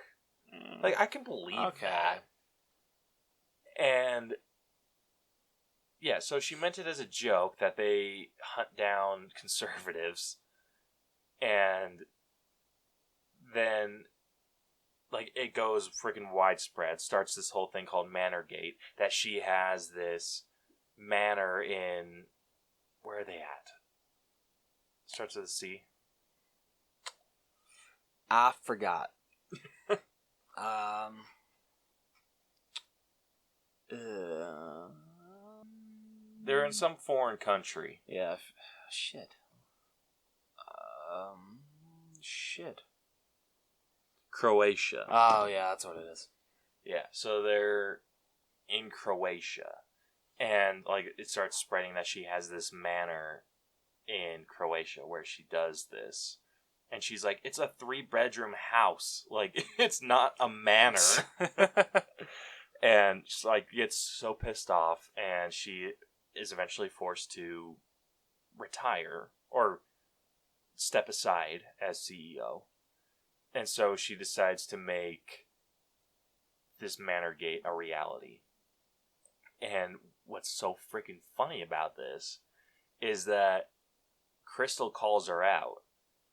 Like, I can believe that. And yeah, so she meant it as a joke that they hunt down conservatives, and then like it goes freaking widespread. Starts this whole thing called Manorgate, that she has this manor in, where are they at? Starts with a C. I forgot. They're in some foreign country. Yeah. Shit. Shit. Croatia. Oh, yeah, that's what it is. Yeah, so they're in Croatia. And like it starts spreading that she has this manor in Croatia where she does this. And she's like, it's a 3-bedroom house. Like, it's not a manor. And she like gets so pissed off, and she is eventually forced to retire or step aside as CEO. And so she decides to make this Manorgate a reality. And what's so freaking funny about this is that Crystal calls her out.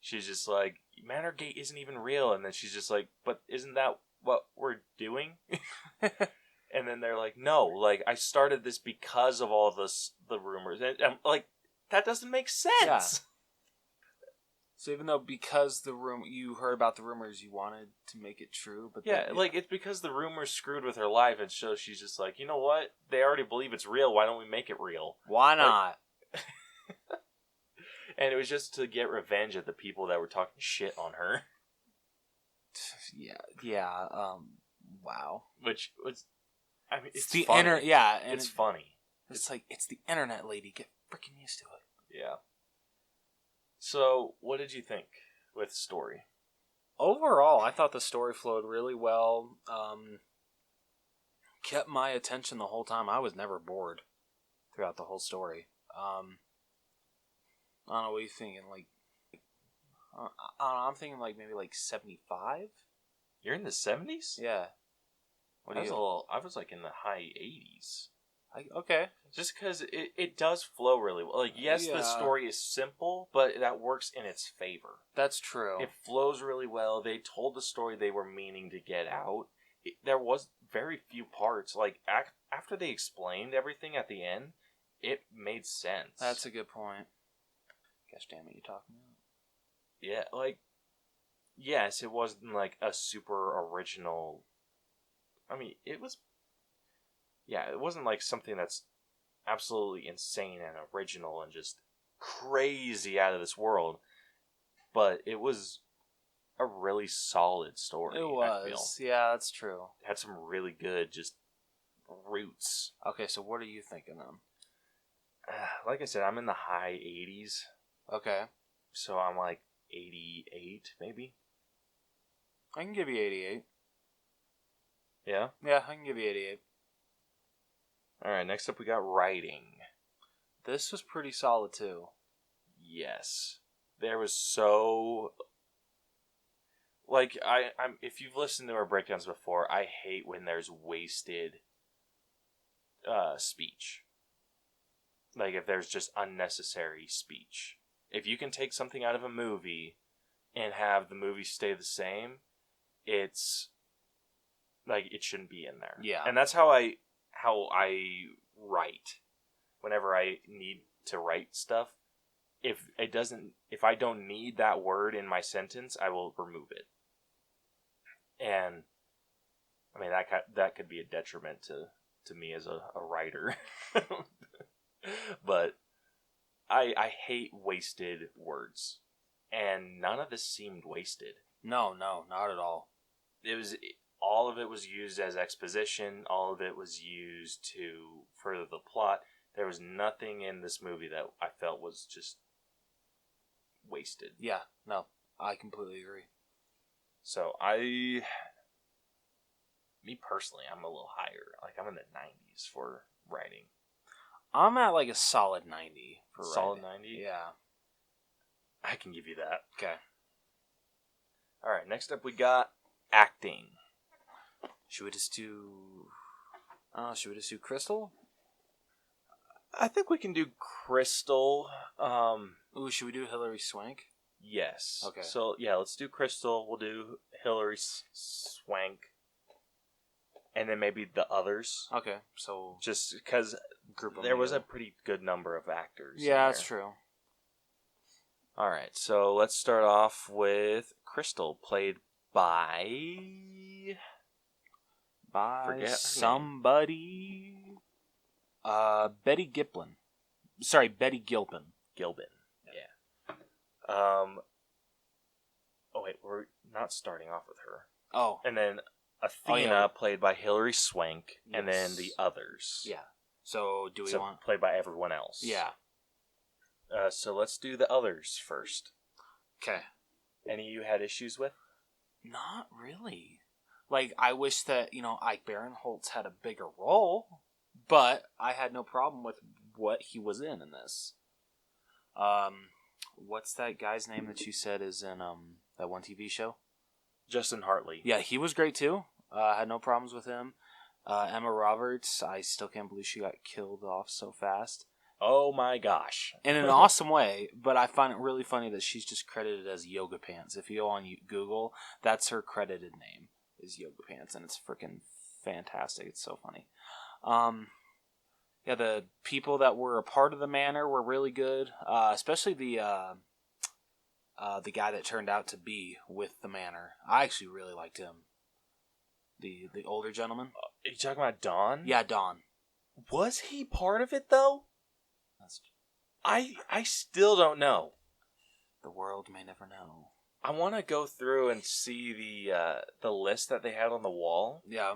She's just like, Manorgate isn't even real. And then she's just like, but isn't that what we're doing? And then they're like, no, like, I started this because of all the rumors. And I'm like, that doesn't make sense. Yeah. So even though because you heard about the rumors, you wanted to make it true, but yeah, like it's because the rumors screwed with her life, and so she's just like, you know what? They already believe it's real. Why don't we make it real? Why not? And it was just to get revenge at the people that were talking shit on her. Yeah. Wow. Which was, I mean, it's the funny. internet. Yeah, and it's funny. It's like it's the internet, lady. Get freaking used to it. Yeah. So, what did you think with the story? Overall, I thought the story flowed really well. Kept my attention the whole time. I was never bored throughout the whole story. I don't know, what are you thinking? Like, I don't know, I'm thinking like maybe like 75? You're in the 70s? Yeah. I was like in the high 80s. Okay. Just because it does flow really well. Like, yes, the story is simple, but that works in its favor. That's true. It flows really well. They told the story they were meaning to get out. There was very few parts. Like, after they explained everything at the end, it made sense. That's a good point. Gosh damn it, you talking about? Yeah, like, yes, it wasn't like a super original. I mean, it was. Yeah, it wasn't like something that's absolutely insane and original and just crazy out of this world. But it was a really solid story. It was. Yeah, that's true. It had some really good just roots. Okay, so what are you thinking then? Like I said, I'm in the high 80s. Okay. So I'm like 88, maybe? I can give you 88. Yeah? Yeah, I can give you 88. Alright, next up we got writing. This was pretty solid too. Yes. There was so... Like, I'm if you've listened to our breakdowns before, I hate when there's wasted speech. Like, if there's just unnecessary speech. If you can take something out of a movie and have the movie stay the same, it's... Like, it shouldn't be in there. Yeah. And that's how I write. Whenever I need to write stuff, if I don't need that word in my sentence, I will remove it. And I mean that could be a detriment to me as a writer. But I hate wasted words, and none of this seemed wasted. No, not at all. All of it was used as exposition. All of it was used to further the plot. There was nothing in this movie that I felt was just wasted. Yeah, no, I completely agree. So me personally, I'm a little higher. Like, I'm in the 90s for writing. I'm at like a solid 90 for solid writing. 90? Yeah. I can give you that. Okay. Alright, next up we got acting. Should we just do Crystal? I think we can do Crystal. Ooh, should we do Hilary Swank? Yes. Okay. So, yeah, let's do Crystal. We'll do Hilary Swank. And then maybe the others. Okay, so... Just because there was a pretty good number of actors. Yeah, that's true. Alright, so let's start off with Crystal, played by... Forget somebody... Betty Gilpin. Sorry, Betty Gilpin. Gilpin, yeah. Oh, wait, we're not starting off with her. Oh. And then Athena, played by Hilary Swank, and then Yes. the others. Yeah. So, do we want... played by everyone else. Yeah. So let's do the others first. Okay. Any you had issues with? Not really. Like, I wish that, Ike Barinholtz had a bigger role, but I had no problem with what he was in this. What's that guy's name that you said is in that one TV show? Justin Hartley. Yeah, he was great too. I had no problems with him. Emma Roberts, I still can't believe she got killed off so fast. Oh my gosh. In an awesome way, but I find it really funny that she's just credited as Yoga Pants. If you go on Google, that's her credited name, is Yoga Pants, and it's freaking fantastic. It's so funny. Yeah, the people that were a part of the manor were really good, especially the guy that turned out to be with the manor. I actually really liked him. The older gentleman. Are you talking about Don? Yeah, Don. Was he part of it though? I still don't know. The world may never know. I want to go through and see the list that they had on the wall. Yeah.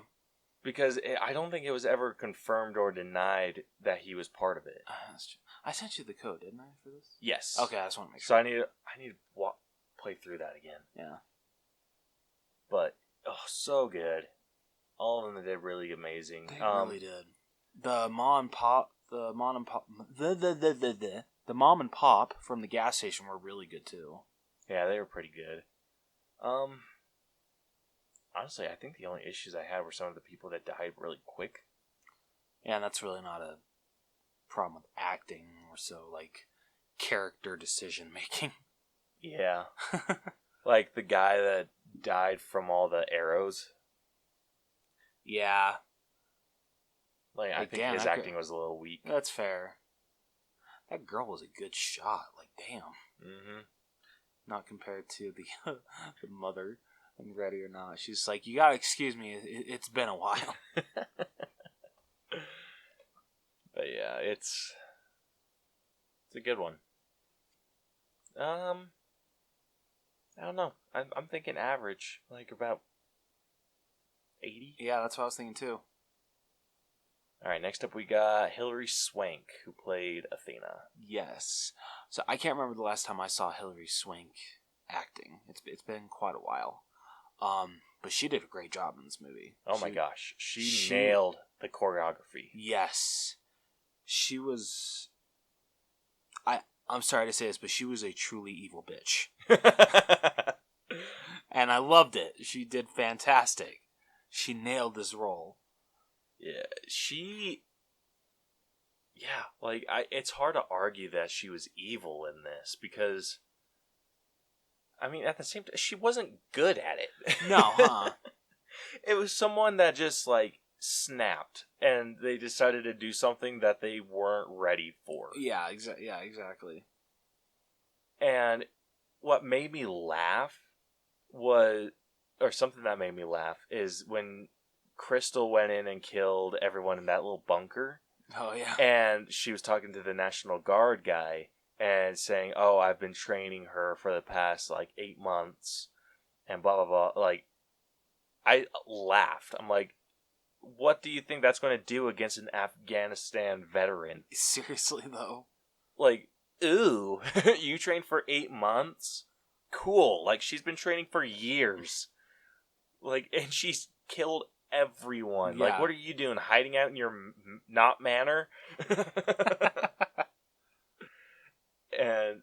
Because I don't think it was ever confirmed or denied that he was part of it. That's true. I sent you the code, didn't I, for this? Yes. Okay, I just want to make So sure. I need to play through that again. Yeah. But so good. All of them did really amazing. They really did. The mom and pop from the gas station were really good too. Yeah, they were pretty good. Honestly, I think the only issues I had were some of the people that died really quick. Yeah, and that's really not a problem with acting, more so like character decision making. Yeah. Like the guy that died from all the arrows. Yeah. Like, I think his acting was a little weak. That's fair. That girl was a good shot. Like, damn. Mm-hmm. Not compared to the mother in Ready or Not. She's like, you gotta excuse me, it's been a while. But yeah, it's a good one. I don't know. I'm thinking average, like about 80. Yeah, that's what I was thinking too. All right, next up we got Hilary Swank, who played Athena. Yes. So I can't remember the last time I saw Hilary Swank acting. It's been quite a while. But she did a great job in this movie. Oh my gosh, she nailed the choreography. Yes. She was... I'm sorry to say this, but she was a truly evil bitch. And I loved it. She did fantastic. She nailed this role. Yeah, it's hard to argue that she was evil in this, because, I mean, at the same time, she wasn't good at it. No, huh? It was someone that just, like, snapped, and they decided to do something that they weren't ready for. Yeah, exactly. And what made me laugh something that made me laugh, is when Crystal went in and killed everyone in that little bunker. Oh, yeah. And she was talking to the National Guard guy and saying, oh, I've been training her for the past, 8 months, and blah, blah, blah. Like, I laughed. I'm like, what do you think that's going to do against an Afghanistan veteran? Seriously, though. Like, ooh, you trained for 8 months? Cool. Like, she's been training for years. Like, and she's killed everyone. Yeah. Like, what are you doing? Hiding out in your not manor? And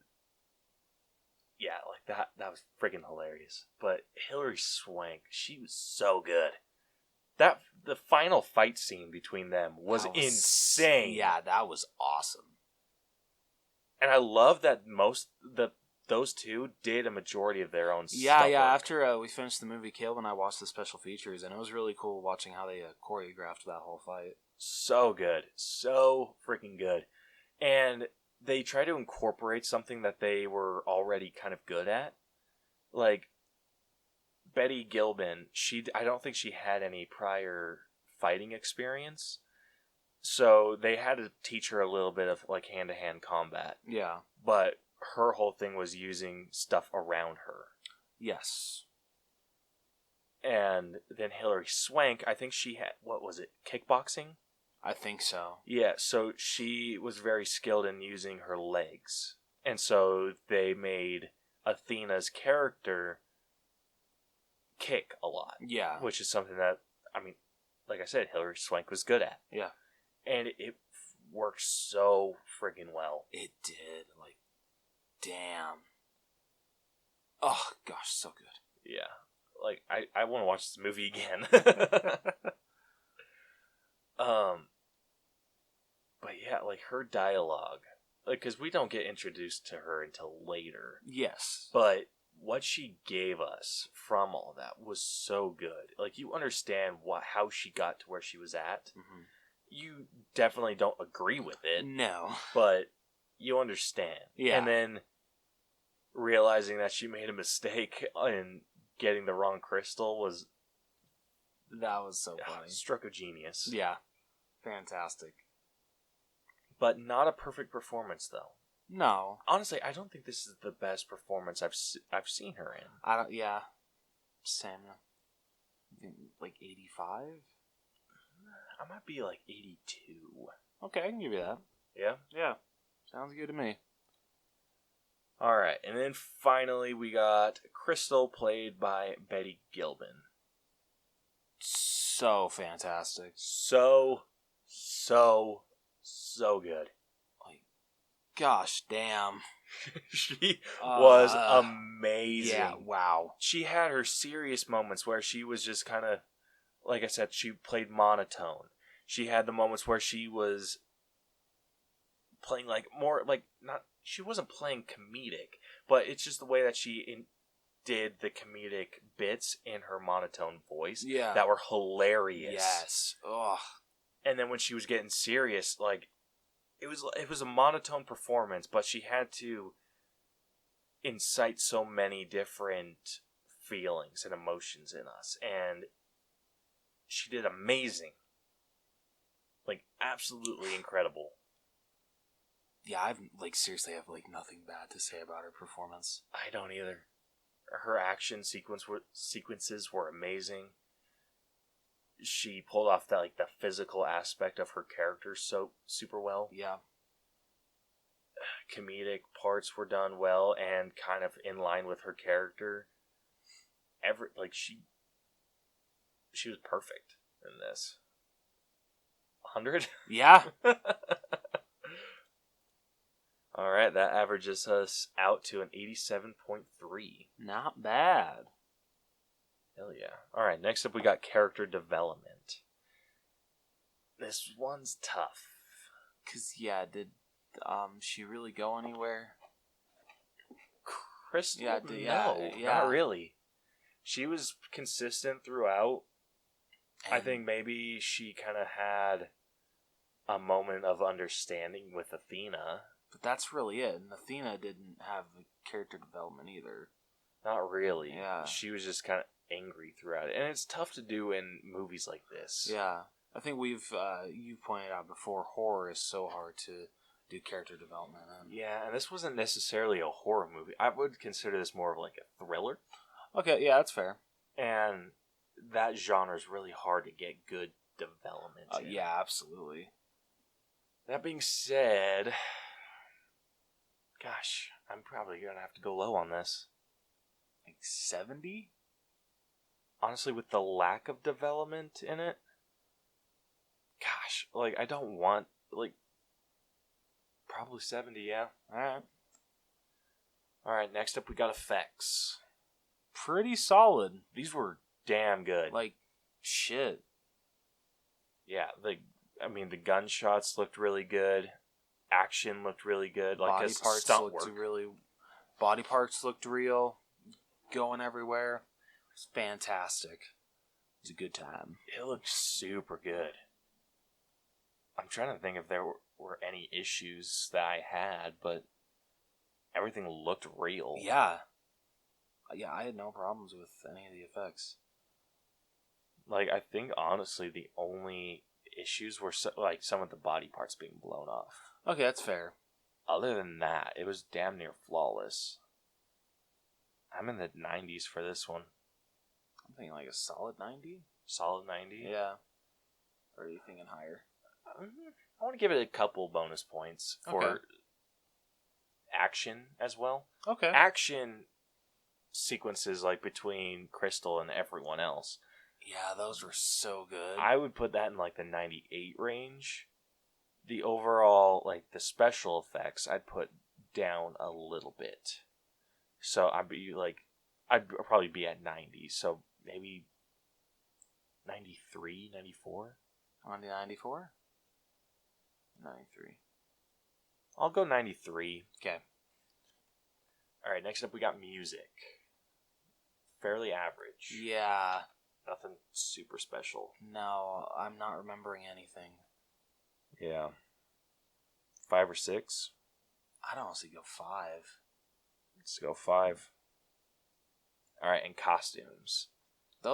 yeah, like that was freaking hilarious. But Hilary Swank, she was so good. the final fight scene between them was insane. Yeah, that was awesome. And I love that those two did a majority of their own Yeah, stunt yeah. work. After we finished the movie, Caleb and I watched the special features, and it was really cool watching how they choreographed that whole fight. So good. So freaking good. And they try to incorporate something that they were already kind of good at. Like, Betty Gilbin, I don't think she had any prior fighting experience. So they had to teach her a little bit of, like, hand-to-hand combat. Yeah. But her whole thing was using stuff around her. Yes. And then Hilary Swank, I think she had, what was it, kickboxing? I think so. Yeah, so she was very skilled in using her legs. And so they made Athena's character kick a lot. Yeah. Which is something that, I mean, like I said, Hilary Swank was good at. Yeah. And it worked so friggin' well. It did. Like, damn. Oh, gosh, so good. Yeah. Like, I want to watch this movie again. But yeah, like, her dialogue. Like, because we don't get introduced to her until later. Yes. But what she gave us from all that was so good. Like, you understand how she got to where she was at. Mm-hmm. You definitely don't agree with it. No. But you understand. Yeah. And then realizing that she made a mistake in getting the wrong crystal was... That was so funny. Stroke of genius. Yeah. Fantastic. But not a perfect performance, though. No. Honestly, I don't think this is the best performance I've seen her in. I don't. Yeah. Same. Like 85. I might be like 82. Okay, I can give you that. Yeah? Yeah. Sounds good to me. Alright, and then finally we got Crystal, played by Betty Gilbin. So fantastic. So good. Like, gosh damn. She was amazing. Yeah, wow. She had her serious moments where she was just kind of, like I said, she played monotone. She had the moments where she was playing like more like not. She wasn't playing comedic, but it's just the way that she did the comedic bits in her monotone voice. Yeah, that were hilarious. Yes. Ugh. And then when she was getting serious, like it was a monotone performance, but she had to incite so many different feelings and emotions in us, and she did amazing. Like, absolutely incredible. Yeah, I've seriously have nothing bad to say about her performance. I don't either. Her action sequences were amazing. She pulled off the physical aspect of her character so super well. Yeah. Comedic parts were done well and kind of in line with her character. She was perfect in this. 100? Yeah. All right, that averages us out to an 87.3. Not bad. Hell yeah. All right, next up we got character development. This one's tough. 'Cause yeah, did she really go anywhere? Crystal? Yeah, not really. She was consistent throughout. And I think maybe she kind of had a moment of understanding with Athena. But that's really it. And Athena didn't have character development either. Not really. Yeah. She was just kind of angry throughout it. And it's tough to do in movies like this. Yeah. I think you pointed out before, horror is so hard to do character development in. Yeah, and this wasn't necessarily a horror movie. I would consider this more of like a thriller. Okay, yeah, that's fair. And that genre is really hard to get good development in. Yeah, absolutely. That being said, gosh, I'm probably going to have to go low on this. Like 70? Honestly, with the lack of development in it, gosh, I don't want, probably 70, yeah. Alright, next up we got effects. Pretty solid. These were damn good. Shit. Yeah, the gunshots looked really good. Action looked really good. Like Body as parts stunt looked work. Body parts looked real. Going everywhere. It was fantastic. It was a good time. It looked super good. I'm trying to think if there were any issues that I had, but everything looked real. Yeah. Yeah, I had no problems with any of the effects. Like, I think, honestly, the only issues were, some of the body parts being blown off. Okay, that's fair. Other than that, it was damn near flawless. I'm in the 90s for this one. I'm thinking like a solid 90? Solid 90? Yeah. Or are you thinking higher? I want to give it a couple bonus points for action as well. Okay. Action sequences, like, between Crystal and everyone else. Yeah, those were so good. I would put that in, like, the 98 range. The overall, like, the special effects, I'd put down a little bit. So I'd probably be at 90. So maybe 93, 94? On to 94? 93. I'll go 93. Okay. Alright, next up we got music. Fairly average. Yeah. Nothing super special. No, I'm not remembering anything. Yeah. 5 or 6? I'd honestly go 5. Let's go 5. Alright, and costumes.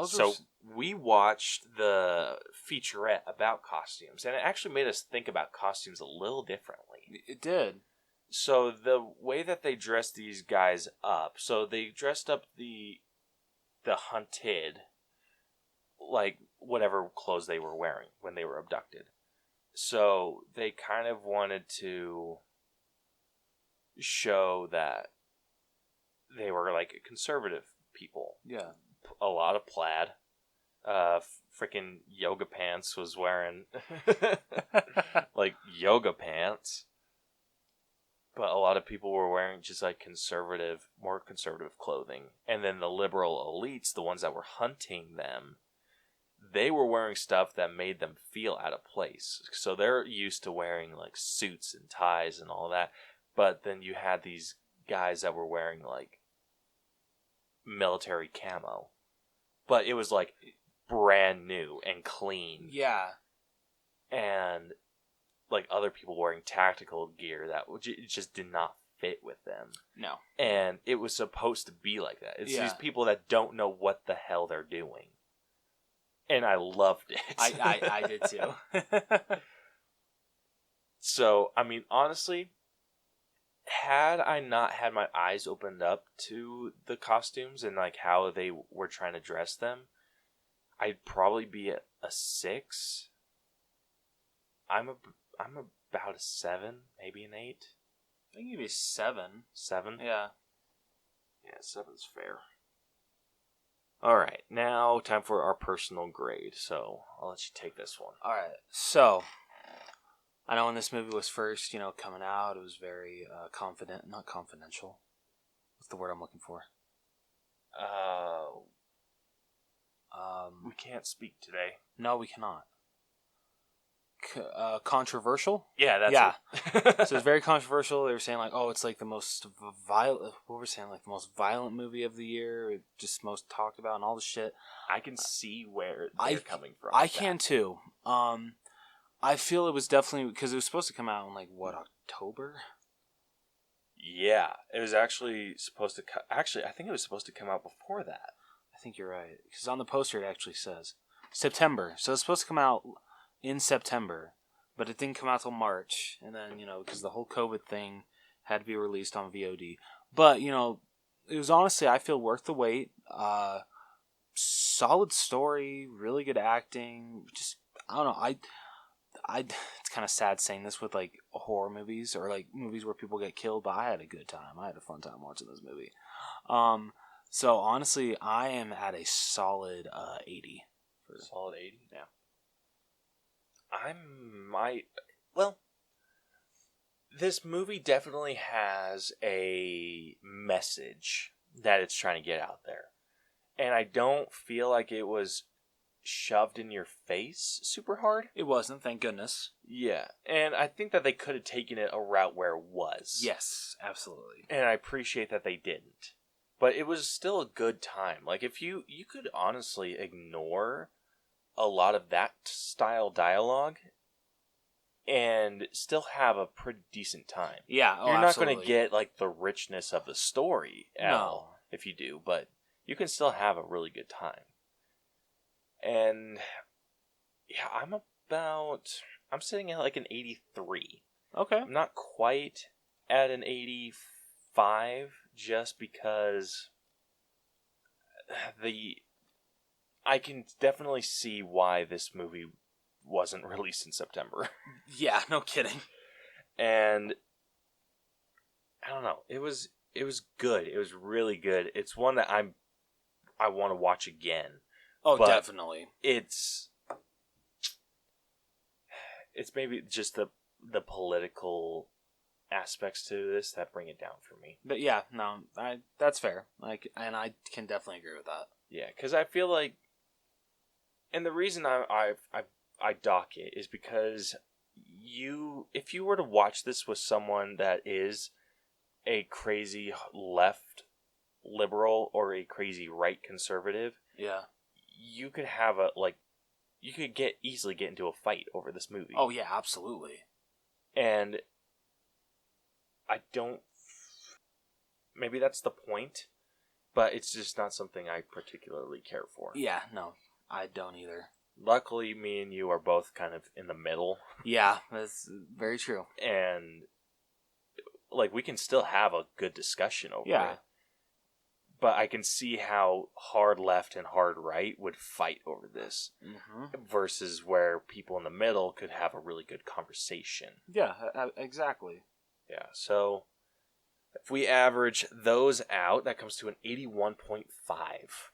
So we watched the featurette about costumes, and it actually made us think about costumes a little differently. It did. So the way that they dressed these guys up, so they dressed up the hunted, like whatever clothes they were wearing when they were abducted. So they kind of wanted to show that they were like conservative people. Yeah. A lot of plaid. Freaking yoga pants was wearing like yoga pants. But a lot of people were wearing just like more conservative clothing. And then the liberal elites, the ones that were hunting them, they were wearing stuff that made them feel out of place. So they're used to wearing like suits and ties and all that. But then you had these guys that were wearing like military camo. But it was like brand new and clean. Yeah. And like other people wearing tactical gear that just did not fit with them. No. And it was supposed to be like that. It's these people that don't know what the hell they're doing. And I loved it. I did too. So, I mean, honestly, had I not had my eyes opened up to the costumes and like how they were trying to dress them, I'd probably be at a 6. I'm about a 7, maybe an 8. I think you'd be 7. 7? Yeah. Yeah, 7's fair. Alright, now time for our personal grade, so I'll let you take this one. Alright, so I know when this movie was first, coming out, it was very not confidential. What's the word I'm looking for? We can't speak today. No, we cannot. Controversial? Yeah, that's it. So it's very controversial. They were saying like, oh, it's like the most violent. What were we saying? Like the most violent movie of the year, just most talked about, and all the shit. I can see where they're coming from. I can too. I feel it was definitely because it was supposed to come out in like October. Yeah, it was actually supposed to. Actually, I think it was supposed to come out before that. I think you're right because on the poster it actually says September. So it's supposed to come out in September, but it didn't come out till March, and then because the whole COVID thing had to be released on VOD. But it was honestly, I feel, worth the wait. Solid story, really good acting. Just I don't know, it's kind of sad saying this with like horror movies or like movies where people get killed, but I had a good time. I had a fun time watching this movie. So honestly, I am at a solid 80. Solid 80? Yeah. This movie definitely has a message that it's trying to get out there. And I don't feel like it was shoved in your face super hard. It wasn't, thank goodness. Yeah, and I think that they could have taken it a route where it was. Yes, absolutely. And I appreciate that they didn't. But it was still a good time. Like, if you could honestly ignore a lot of that style dialogue and still have a pretty decent time. Yeah, You're not absolutely. going to get, like, the richness of the story at all if you do, but you can still have a really good time. And, yeah, I'm sitting at, like, an 83. Okay. I'm not quite at an 85 just because I can definitely see why this movie wasn't released in September. Yeah, no kidding. And I don't know, it was good. It was really good. It's one that I want to watch again. Oh, But definitely. It's maybe just the political aspects to this that bring it down for me. But yeah, no, that's fair. And I can definitely agree with that. Yeah, because I feel like, and the reason I dock it is because if you were to watch this with someone that is a crazy left liberal or a crazy right conservative, Yeah. you could easily get into a fight over this movie. Oh yeah, absolutely. And maybe that's the point, but it's just not something I particularly care for. Yeah, no, I don't either. Luckily, me and you are both kind of in the middle. Yeah, that's very true. And, like, we can still have a good discussion over it. But I can see how hard left and hard right would fight over this. Mm-hmm. Versus where people in the middle could have a really good conversation. Yeah, exactly. Yeah, so if we average those out, that comes to an 81.5.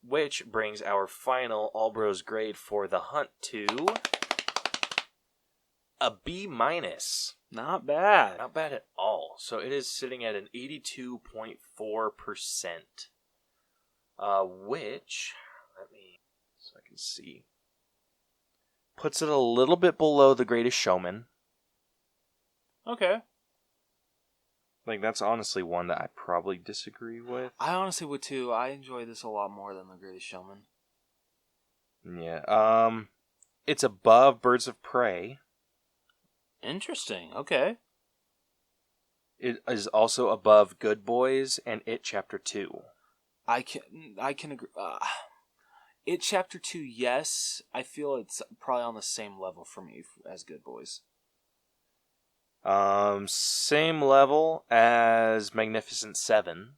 Which brings our final All Bros grade for The Hunt to a B-. Not bad. Not bad at all. So it is sitting at an 82.4%. Which, so I can see, puts it a little bit below The Greatest Showman. Okay. Like, that's honestly one that I probably disagree with. I honestly would too. I enjoy this a lot more than The Greatest Showman. Yeah. It's above Birds of Prey. Interesting. Okay. It is also above Good Boys and It Chapter 2. I can agree. It Chapter 2, yes. I feel it's probably on the same level for me as Good Boys. Same level as Magnificent Seven.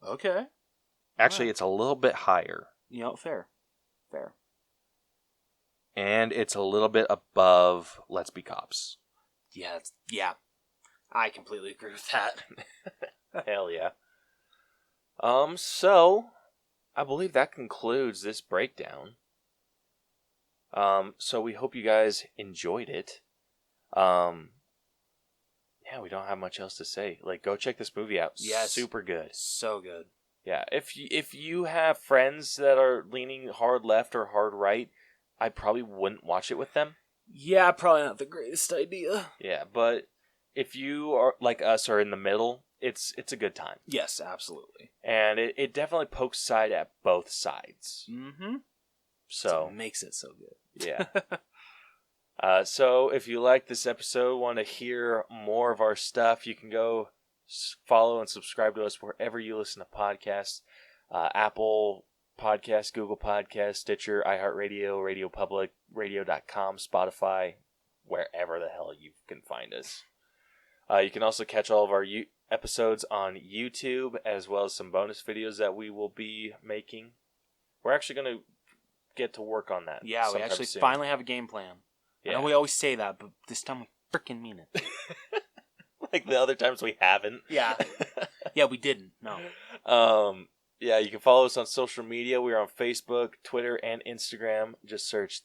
Okay. Actually, Right. It's a little bit higher. You know, fair. And it's a little bit above Let's Be Cops. Yeah. I completely agree with that. Hell yeah. So, I believe that concludes this breakdown. So we hope you guys enjoyed it. Yeah, we don't have much else to say. Like, go check this movie out. Yes. Super good. So good. Yeah, if you have friends that are leaning hard left or hard right, I probably wouldn't watch it with them. Yeah, probably not the greatest idea. Yeah, but if you are like us or in the middle, it's a good time. Yes, absolutely. And it definitely pokes side at both sides. Mm-hmm. So it makes it so good. Yeah. So if you like this episode, want to hear more of our stuff, you can go follow and subscribe to us wherever you listen to podcasts. Apple Podcasts, Google Podcasts, Stitcher, iHeartRadio, RadioPublic, Radio.com, Spotify, wherever the hell you can find us. You can also catch all of our episodes on YouTube, as well as some bonus videos that we will be making. We're actually going to get to work on that. Yeah, we actually finally have a game plan. Yeah. I know we always say that, but this time we freaking mean it. Like the other times we haven't. Yeah. Yeah, we didn't. No. Yeah, you can follow us on social media. We're on Facebook, Twitter, and Instagram. Just search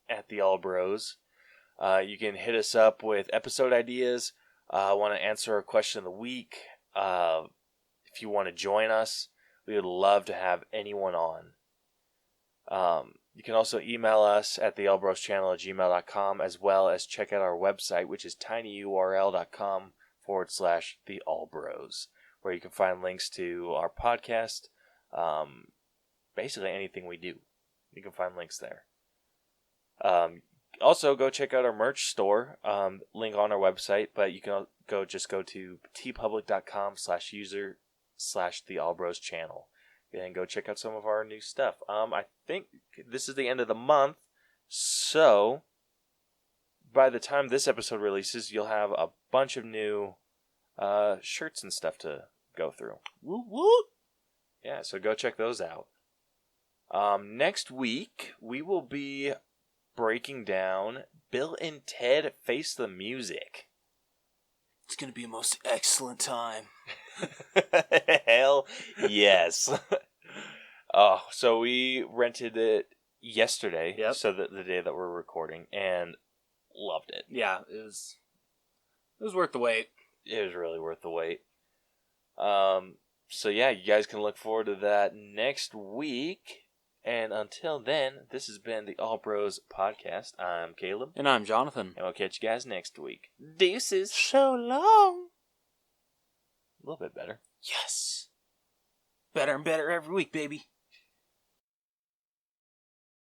at the All Bros. You can hit us up with episode ideas. Want to answer a question of the week. If you want to join us, we would love to have anyone on. You can also email us at theallbroschannel@gmail.com, as well as check out our website, which is tinyurl.com/theallbros, where you can find links to our podcast, basically anything we do. You can find links there. Also, go check out our merch store, link on our website, but you can go to tpublic.com/user/theallbroschannel. And go check out some of our new stuff. I think this is the end of the month, so by the time this episode releases, you'll have a bunch of new shirts and stuff to go through. Woo woo! Yeah, so go check those out. Next week, we will be breaking down Bill and Ted Face the Music. It's going to be a most excellent time. Hell yes. So we rented it yesterday, so that the day that we're recording, and loved it. Yeah, it was worth the wait. It was really worth the wait. So yeah, you guys can look forward to that next week. And until then, this has been the All Bros Podcast. I'm Caleb. And I'm Jonathan. And we'll catch you guys next week. Deuces. So long. A little bit better. Yes. Better and better every week, baby.